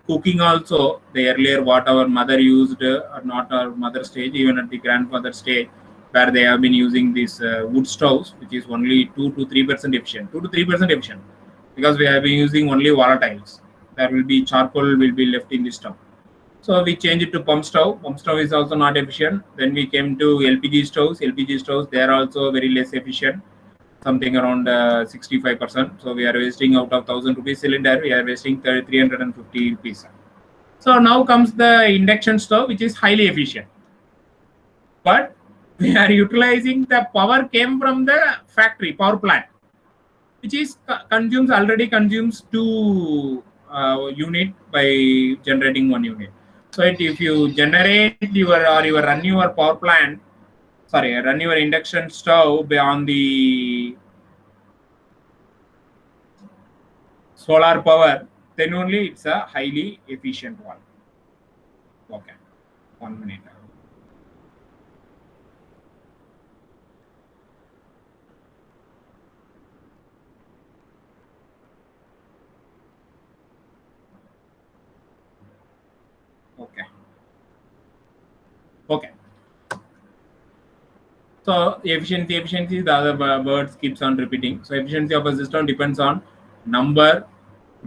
cooking also, the earlier what our mother used, or not our mother stage, even at the grandfather stage, where they have been using these wood stoves, which is only 2 to 3% efficient, 2 to 3% efficient, because we have been using only volatiles. There will be charcoal will be left in the stove. So we changed it to pump stove. Pump stove is also not efficient. Then we came to LPG stoves. LPG stoves, they are also very less efficient, something around 65%. So we are wasting out of 1,000 rupees cylinder, we are wasting 350 rupees. So now comes the induction stove, which is highly efficient. But we are utilizing the power came from the factory power plant, which is already consumes 2 unit by generating 1 unit. So if you generate run your power plant, run your induction stove on the solar power, then only it's a highly efficient one. Okay, 1 minute. Okay. So efficiency, the other words keeps on repeating. So efficiency of a system depends on number,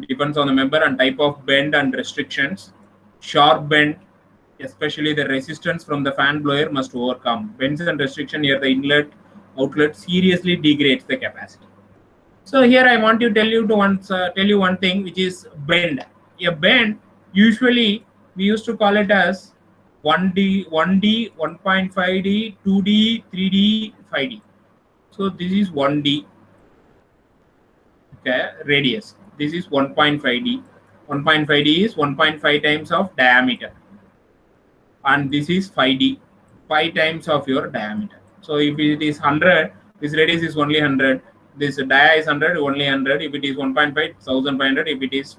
depends on the member and type of bend and restrictions. Sharp bend, especially the resistance from the fan blower, must overcome. Bends and restriction near the inlet outlet seriously degrades the capacity. So here I want to tell you one thing, which is bend. A bend, usually we used to call it as 1D, 1.5D, 2D, 3D, 5D. So this is 1D. Okay, radius. This is 1.5D. 1.5D is 1.5 times of diameter. And this is 5D, 5 times of your diameter. So if it is 100, this radius is only 100. This dia is 100, only 100. If it is 1.5, 1,500. If it is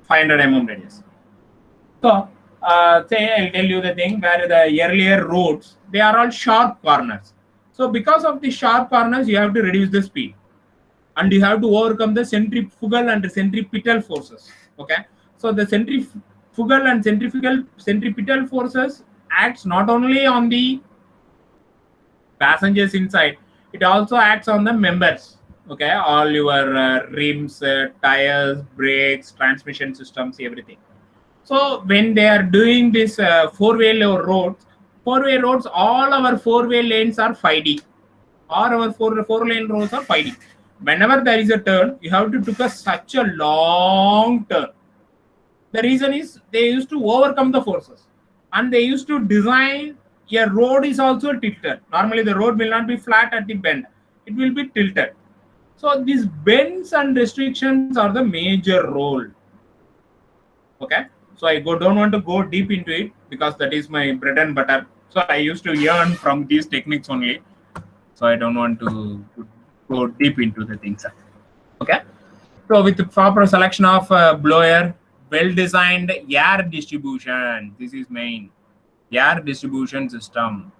500 mm radius. So say I'll tell you the thing where the earlier roads, they are all sharp corners. So because of the sharp corners, you have to reduce the speed, and you have to overcome the centrifugal and centripetal forces. Okay, so the centrifugal and centripetal forces acts not only on the passengers inside, it also acts on the members. Okay, all your rims, tires, brakes, transmission systems, everything. So when they are doing this four-way roads, all our four-way lanes are 5D. All our four-lane roads are 5D. Whenever there is a turn, you have to take such a long turn. The reason is they used to overcome the forces, and they used to design a road is also tilted. Normally the road will not be flat at the bend, it will be tilted. So these bends and restrictions are the major role. Okay, so I don't want to go deep into it because that is my bread and butter. So I used to learn from these techniques only. So I don't want to go deep into the things. Okay, so with the proper selection of blower, well-designed air distribution, this is main. Air distribution system.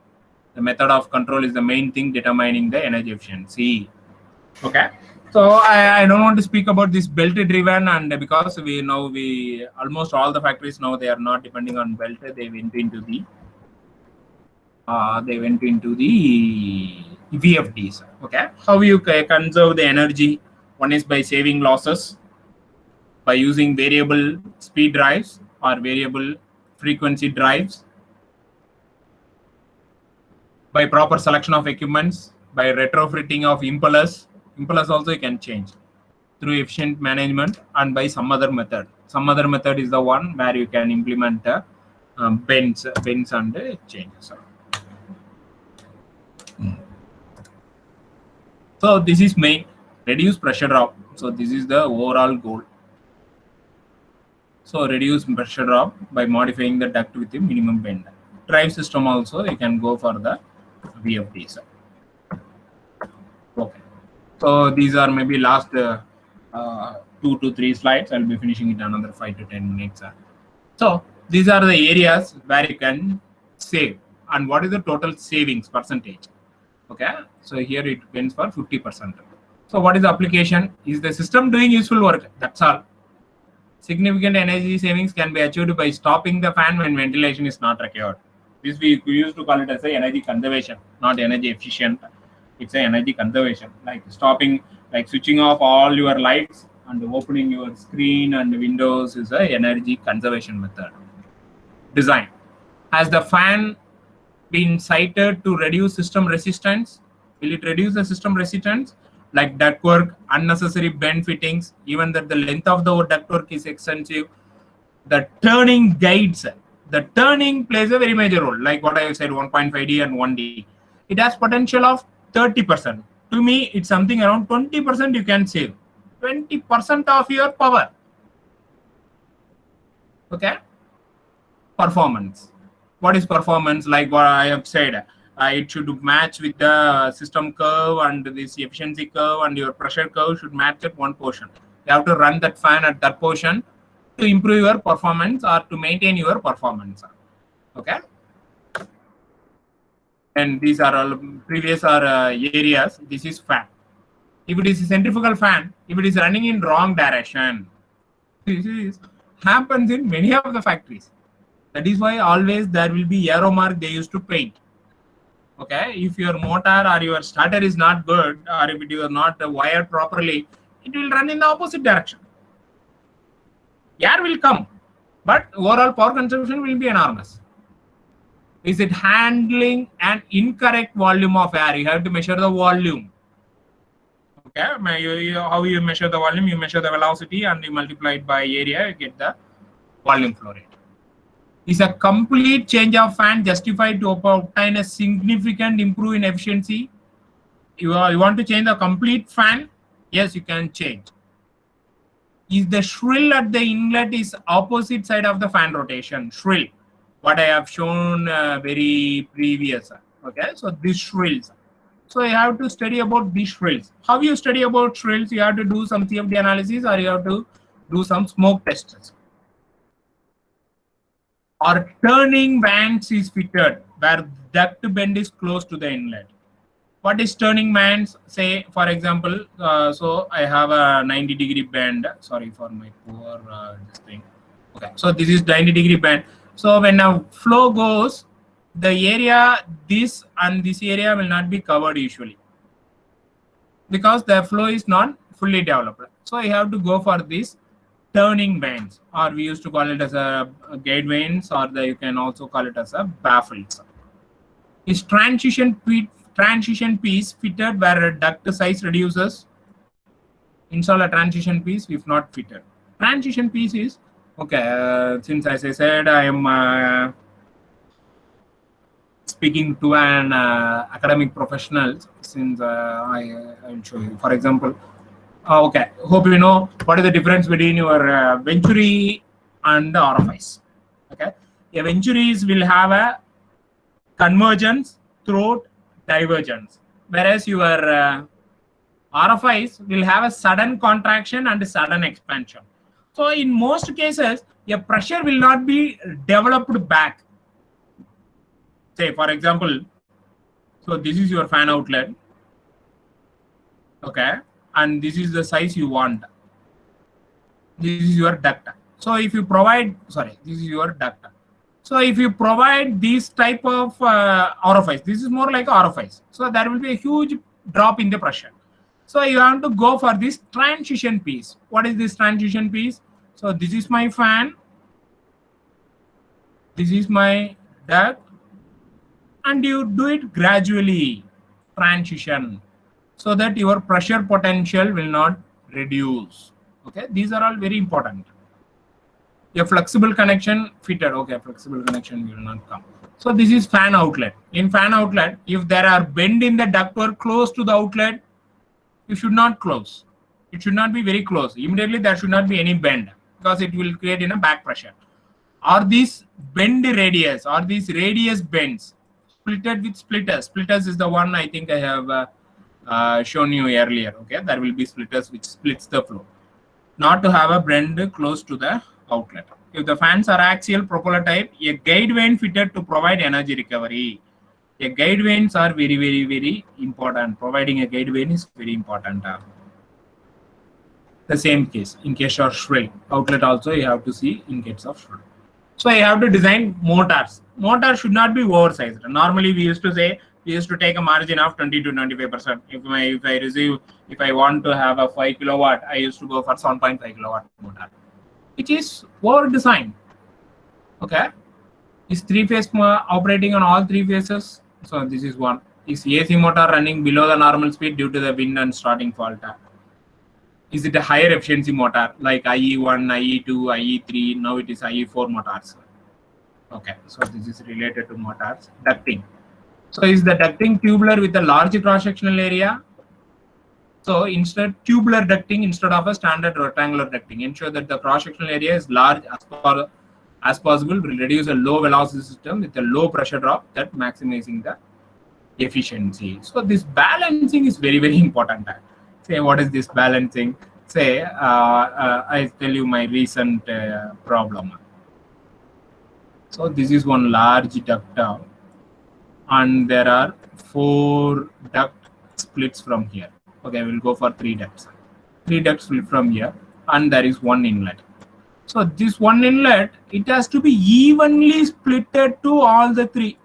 The method of control is the main thing determining the energy efficiency. Okay, so I don't want to speak about this belt driven, and because we almost all the factories now, they are not depending on belt. They went into the VFDs. Okay, how you conserve the energy? One is by saving losses, by using variable speed drives or variable frequency drives, by proper selection of equipments, by retrofitting of impellers. Impellers also you can change through efficient management, and by some other method. Some other method is the one where you can implement bends and changes. So this is main, reduce pressure drop. So this is the overall goal. So reduce pressure drop by modifying the duct with a minimum bend. drive system also, you can go for the VFD, sir. Okay. So these are maybe last 2 to 3 slides. I'll be finishing it another 5 to 10 minutes. So these are the areas where you can save, and what is the total savings percentage. Okay, so here it wins for 50%. So what is the application? Is the system doing useful work? That's all. Significant energy savings can be achieved by stopping the fan when ventilation is not required. This we used to call it as a energy conservation, not energy efficient. It's a energy conservation, like stopping, like switching off all your lights and opening your screen and windows is a energy conservation method. Design. Has the fan been cited to reduce system resistance? Will it reduce the system resistance? Like ductwork, unnecessary bend fittings, even that the length of the ductwork is extensive. The turning guides, the turning plays a very major role, like what I have said, 1.5D and 1D. It has potential of 30%. To me, it's something around 20% you can save. 20% of your power. Okay. Performance. What is performance? Like what I have said, it should match with the system curve, and this efficiency curve and your pressure curve should match at one portion. You have to run that fan at that portion to improve your performance or to maintain your performance. Okay. And these are all previous areas. This is fan. If it is a centrifugal fan, if it is running in wrong direction, this happens in many of the factories. That is why always there will be arrow mark they used to paint. Okay, if your motor or your starter is not good, or if it is not wired properly, it will run in the opposite direction. Air will come, but overall power consumption will be enormous. Is it handling an incorrect volume of air? You have to measure the volume. Okay, how you measure the volume? You measure the velocity and you multiply it by area, you get the volume flow rate. Is a complete change of fan justified to obtain a significant improvement in efficiency? You want to change the complete fan? Yes, you can change. Is the shrill at the inlet is opposite side of the fan rotation? Shrill. What I have shown very previous. Okay, so this shrills. So you have to study about these shrills. How you study about shrills? You have to do some CFD analysis, or you have to do some smoke tests. Or turning bands is fitted where duct bend is close to the inlet. What is turning bands? Say, for example, so I have a 90-degree bend. Sorry for my poor this thing. Okay, so this is 90-degree bend. So when a flow goes, the area, this and this area will not be covered usually, because the flow is not fully developed. So you have to go for this turning vanes, or we used to call it as a gate vanes, or you can also call it as a baffles. Is transition piece fitted where a duct size reduces? Install a transition piece if not fitted. Transition piece is okay. Since as I said, I am speaking to an academic professional. Since I will show you. For example. Okay, hope you know what is the difference between your venturi and the orifice. Okay, a venturis will have a convergence through divergence, whereas your orifice will have a sudden contraction and a sudden expansion. So in most cases, a pressure will not be developed back. Say for example, so this is your fan outlet. Okay. And this is the size you want. This is your duct. So if you provide, this is your duct. So if you provide this type of orifice, this is more like orifice. So there will be a huge drop in the pressure. So you have to go for this transition piece. What is this transition piece? So this is my fan. This is my duct. And you do it gradually, transition, so that your pressure potential will not reduce. Okay, these are all very important. A flexible connection fitted. Okay, flexible connection will not come. So this is fan outlet. In fan outlet, if there are bend in the ductwork close to the outlet, you should not close. It should not be very close. Immediately there should not be any bend, because it will create in a back pressure. Are these bend radius, or these radius bends splitted with splitters? Splitters is the one I think I have shown you earlier. Okay, there will be splitters which splits the flow, not to have a bend close to the outlet. If the fans are axial propeller type, a guide vane fitted to provide energy recovery. A guide vanes are very, very, very important. Providing a guide vane is very important. The same case in case of shrill outlet also you have to see in case of shrill. So I have to design motors. Motor should not be oversized. Normally we used to say we used to take a margin of 20 to 25%. If I want to have a 5 kilowatt, I used to go for 7.5 kilowatt motor, which is over designed. Okay, is 3-phase operating on all 3 phases? So this is one. Is AC motor running below the normal speed due to the wind and starting fault? Is it a higher efficiency motor like IE1, IE2, IE3? Now it is IE4 motors. Okay, so this is related to motors. Ducting. So is the ducting tubular with a large cross-sectional area? So instead tubular ducting instead of a standard rectangular ducting. Ensure that the cross-sectional area is large as possible. Will reduce a low velocity system with a low pressure drop, that maximizing the efficiency. So this balancing is very, very important. Say, what is this balancing? Say, I tell you my recent problem. So this is one large duct, and there are 4 duct splits from here. Okay, we'll go for 3 ducts. 3 ducts split from here, and there is 1 inlet. So this 1 inlet, it has to be evenly splitted to all the 3.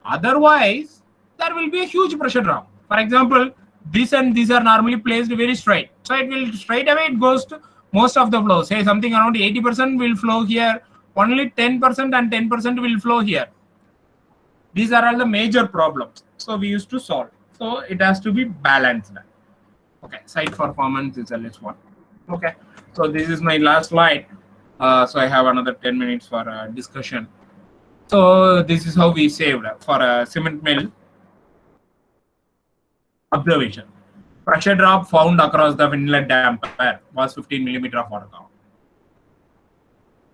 Otherwise, there will be a huge pressure drop. For example, this and these are normally placed very straight. So it will straight away, it goes to most of the flow. Say something around 80% will flow here, only 10% and 10% will flow here. These are all the major problems. So we used to solve. So it has to be balanced. Okay, site performance is the last one. Okay, so this is my last slide. So I have another 10 minutes for discussion. So this is how we saved for a cement mill. Observation. Pressure drop found across the inlet damper was 15 millimeter of water count.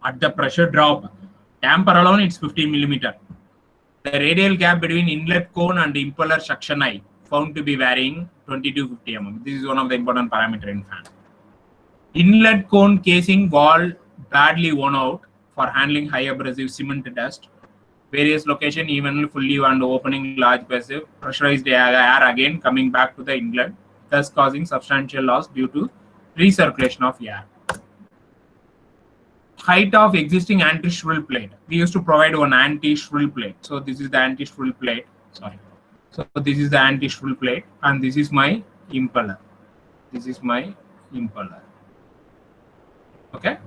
At the pressure drop, damper alone it's 15 millimeter. The radial gap between inlet cone and impeller suction eye found to be varying 20 to 50 mm. This is one of the important parameters in fan. Inlet cone casing wall badly worn out for handling high abrasive cement dust. Various location evenly fully and opening large passive pressurized air again coming back to the inlet, thus causing substantial loss due to recirculation of air. Height of existing anti-shrill plate. We used to provide one anti-shrill plate. So this is the anti-shrill plate. Sorry. So this is the anti-shrill plate, and this is my impeller. This is my impeller. Okay.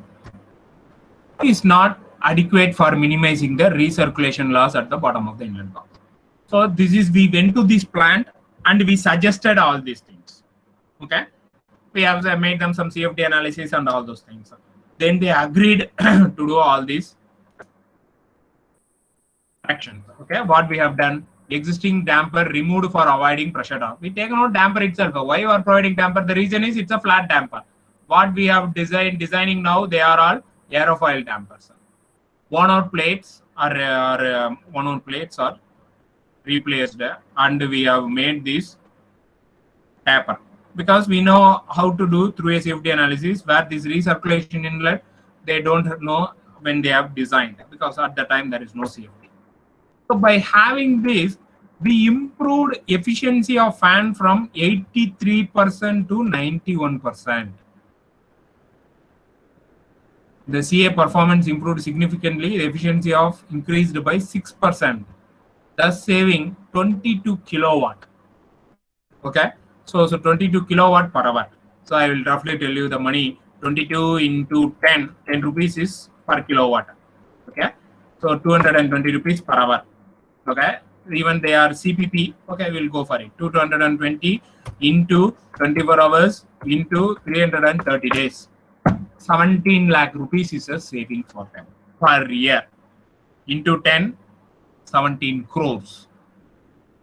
It's not adequate for minimizing the recirculation loss at the bottom of the inlet box. So this is, we went to this plant and we suggested all these things. Okay, we have made them some CFD analysis and all those things. Then they agreed to do all these actions. Okay, what we have done, existing damper removed for avoiding pressure drop. We taken out damper itself. Why you are providing damper? The reason is it's a flat damper. What we have designing now, they are all aerofoil dampers. Worn out plates are replaced, and we have made this taper because we know how to do through a safety analysis where this recirculation inlet they don't know when they have designed, because at the time there is no safety. So by having this, we improved efficiency of fan from 83% to 91%. The CA performance improved significantly. The efficiency of increased by 6%, thus saving 22 kilowatt. Okay, so 22 kilowatt per hour. So I will roughly tell you the money. 22 into 10 rupees is per kilowatt. Okay, so 220 rupees per hour. Okay, even they are CPP. Okay, we'll go for it. 220 into 24 hours into 330 days. 17 lakh rupees is a saving for them per year. Into 10, 17 crores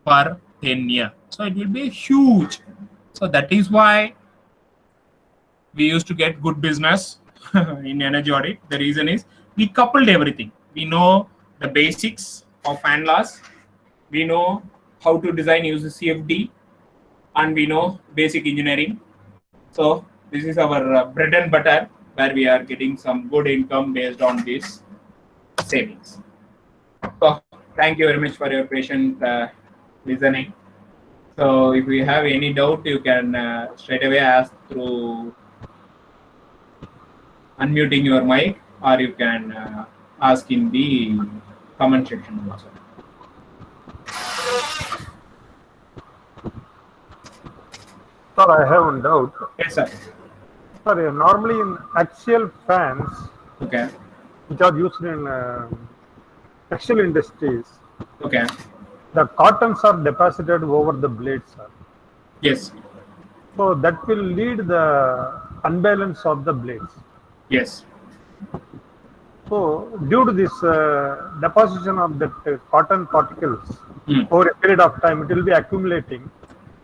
per 10 year. So it will be huge. So that is why we used to get good business in energy audit. The reason is we coupled everything. We know the basics of fan laws. We know how to design using CFD, and we know basic engineering. So this is our bread and butter, where we are getting some good income based on this savings. So thank you very much for your patient listening. So if you have any doubt, you can straight away ask through unmuting your mic, or you can ask in the comment section also.
Sir, I have one doubt.
Yes, sir.
Sir, normally in axial fans,
Okay.
which are used in textile industries,
Okay.
the cottons are deposited over the blades, sir.
Yes.
So that will lead the unbalance of the blades.
Yes.
So due to this deposition of that cotton particles
Mm.
over a period of time, it will be accumulating.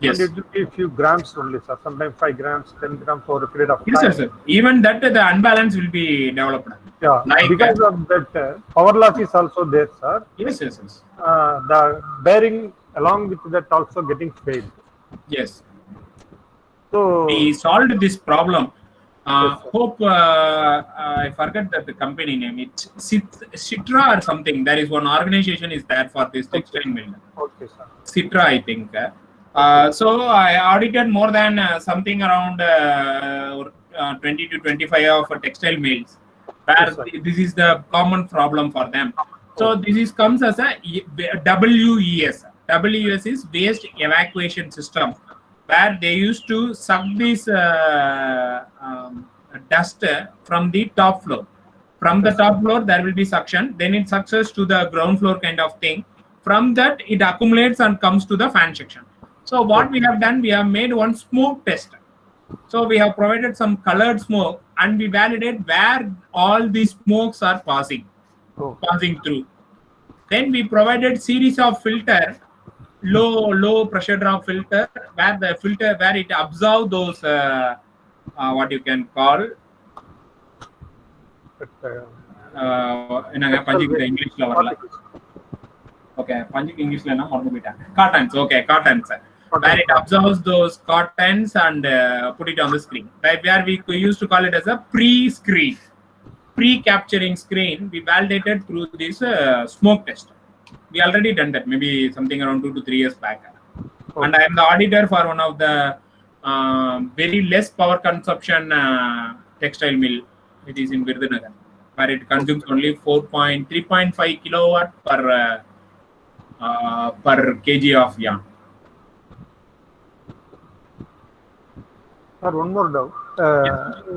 Yes.
And it will be a few grams only, sir. Sometimes 5 grams, 10 grams over a period of
Yes,
time.
sir. Even that the unbalance will be developed.
Yeah,
Like
because of that power loss is also there, sir.
Yes, yes, yes.
The bearing along with that also getting failed.
Yes.
So
We solved this problem.
Yes, sir.
Hope I forget that the company name. It's Citra or something. There is one organization is there for this textile mill.
okay, sir.
Citra, I think. So I audited more than something around 20 to 25 of textile mills, where
Yes, sir.
this is the common problem for them. So this is comes as a WES. WES is waste evacuation system, where they used to suck this dust from the top floor. From the top floor, there will be suction. Then it sucks to the ground floor kind of thing. From that, it accumulates and comes to the fan section. So what we have done, we have made one smoke test. So we have provided some colored smoke, and we validate where all these smokes are passing through. Then we provided series of filter, low pressure drop filter, where it absorb those what you can call English okay, English cottons. Okay, cottons. Where it absorbs those cottons and put it on the screen. Where we used to call it as a pre-screen, pre-capturing screen. We validated through this smoke test. We already done that, maybe something around 2 to 3 years back. Okay. And I am the auditor for one of the very less power consumption textile mill. It is in Virudunagar, where it consumes only 3.5 kilowatt per kg of yarn.
Sir, one more doubt.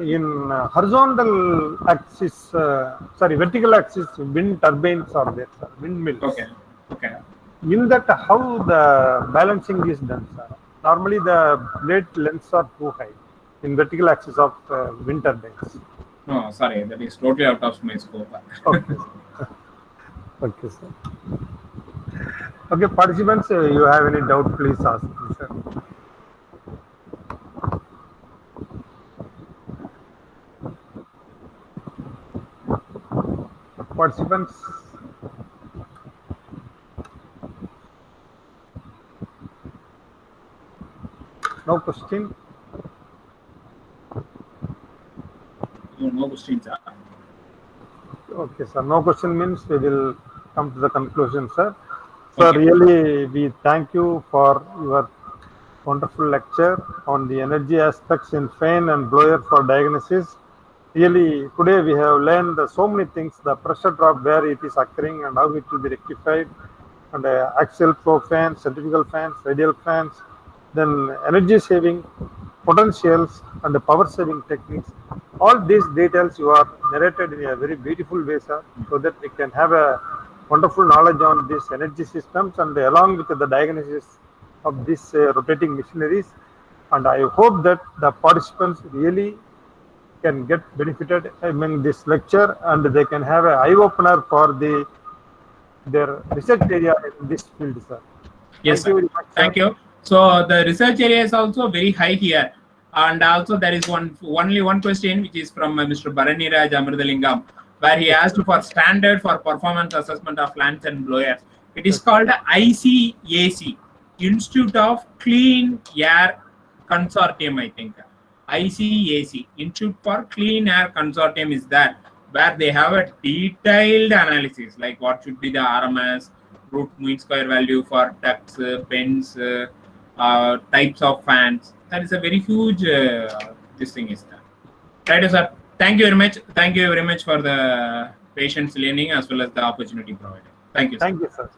In horizontal axis, vertical axis, wind turbines are there, sir, windmills.
Okay. Okay.
In that, how the balancing is done, sir? Normally, the blade lengths are too high in vertical axis of wind turbines.
No, sorry, that is totally out of my scope.
Okay. Okay, sir. Okay, participants, you have any doubt, please ask me, sir. Participants. No question.
No questions.
Okay, sir. No question means we will come to the conclusion, sir. So really, we thank you for your wonderful lecture on the energy aspects in fan and blower for diagnosis. Really, today we have learned so many things, the pressure drop, where it is occurring and how it will be rectified, and axial flow fans, centrifugal fans, radial fans, then energy saving potentials and the power saving techniques. All these details you are narrated in a very beautiful way, sir, so that we can have a wonderful knowledge on these energy systems and along with the diagnosis of these rotating machineries. And I hope that the participants really can get benefited in this lecture, and they can have an eye opener for their research area in this field, sir.
Yes,
thank you very much, sir.
Thank you. So the research area is also very high here, and also there is only one question which is from Mr. Bharaniraj Amridalingam. where he asked for standard for performance assessment of lamps and blowers. It is called ICAC, Institute of Clean Air Consortium, I think. ICAC, Institute for Clean Air Consortium, is that where they have a detailed analysis, like what should be the RMS, root mean square value for ducts, pens, types of fans. That is a very huge this thing is there. Right, sir. Thank you very much. Thank you very much for the patience learning as well as the opportunity provided. Thank you, sir.
Thank you, sir.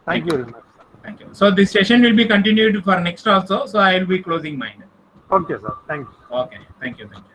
Thank you very much, sir.
Thank you. So this session will be continued for next also. So I will be closing mine.
Okay, sir. Thank you.
Okay. Thank you. Thank you.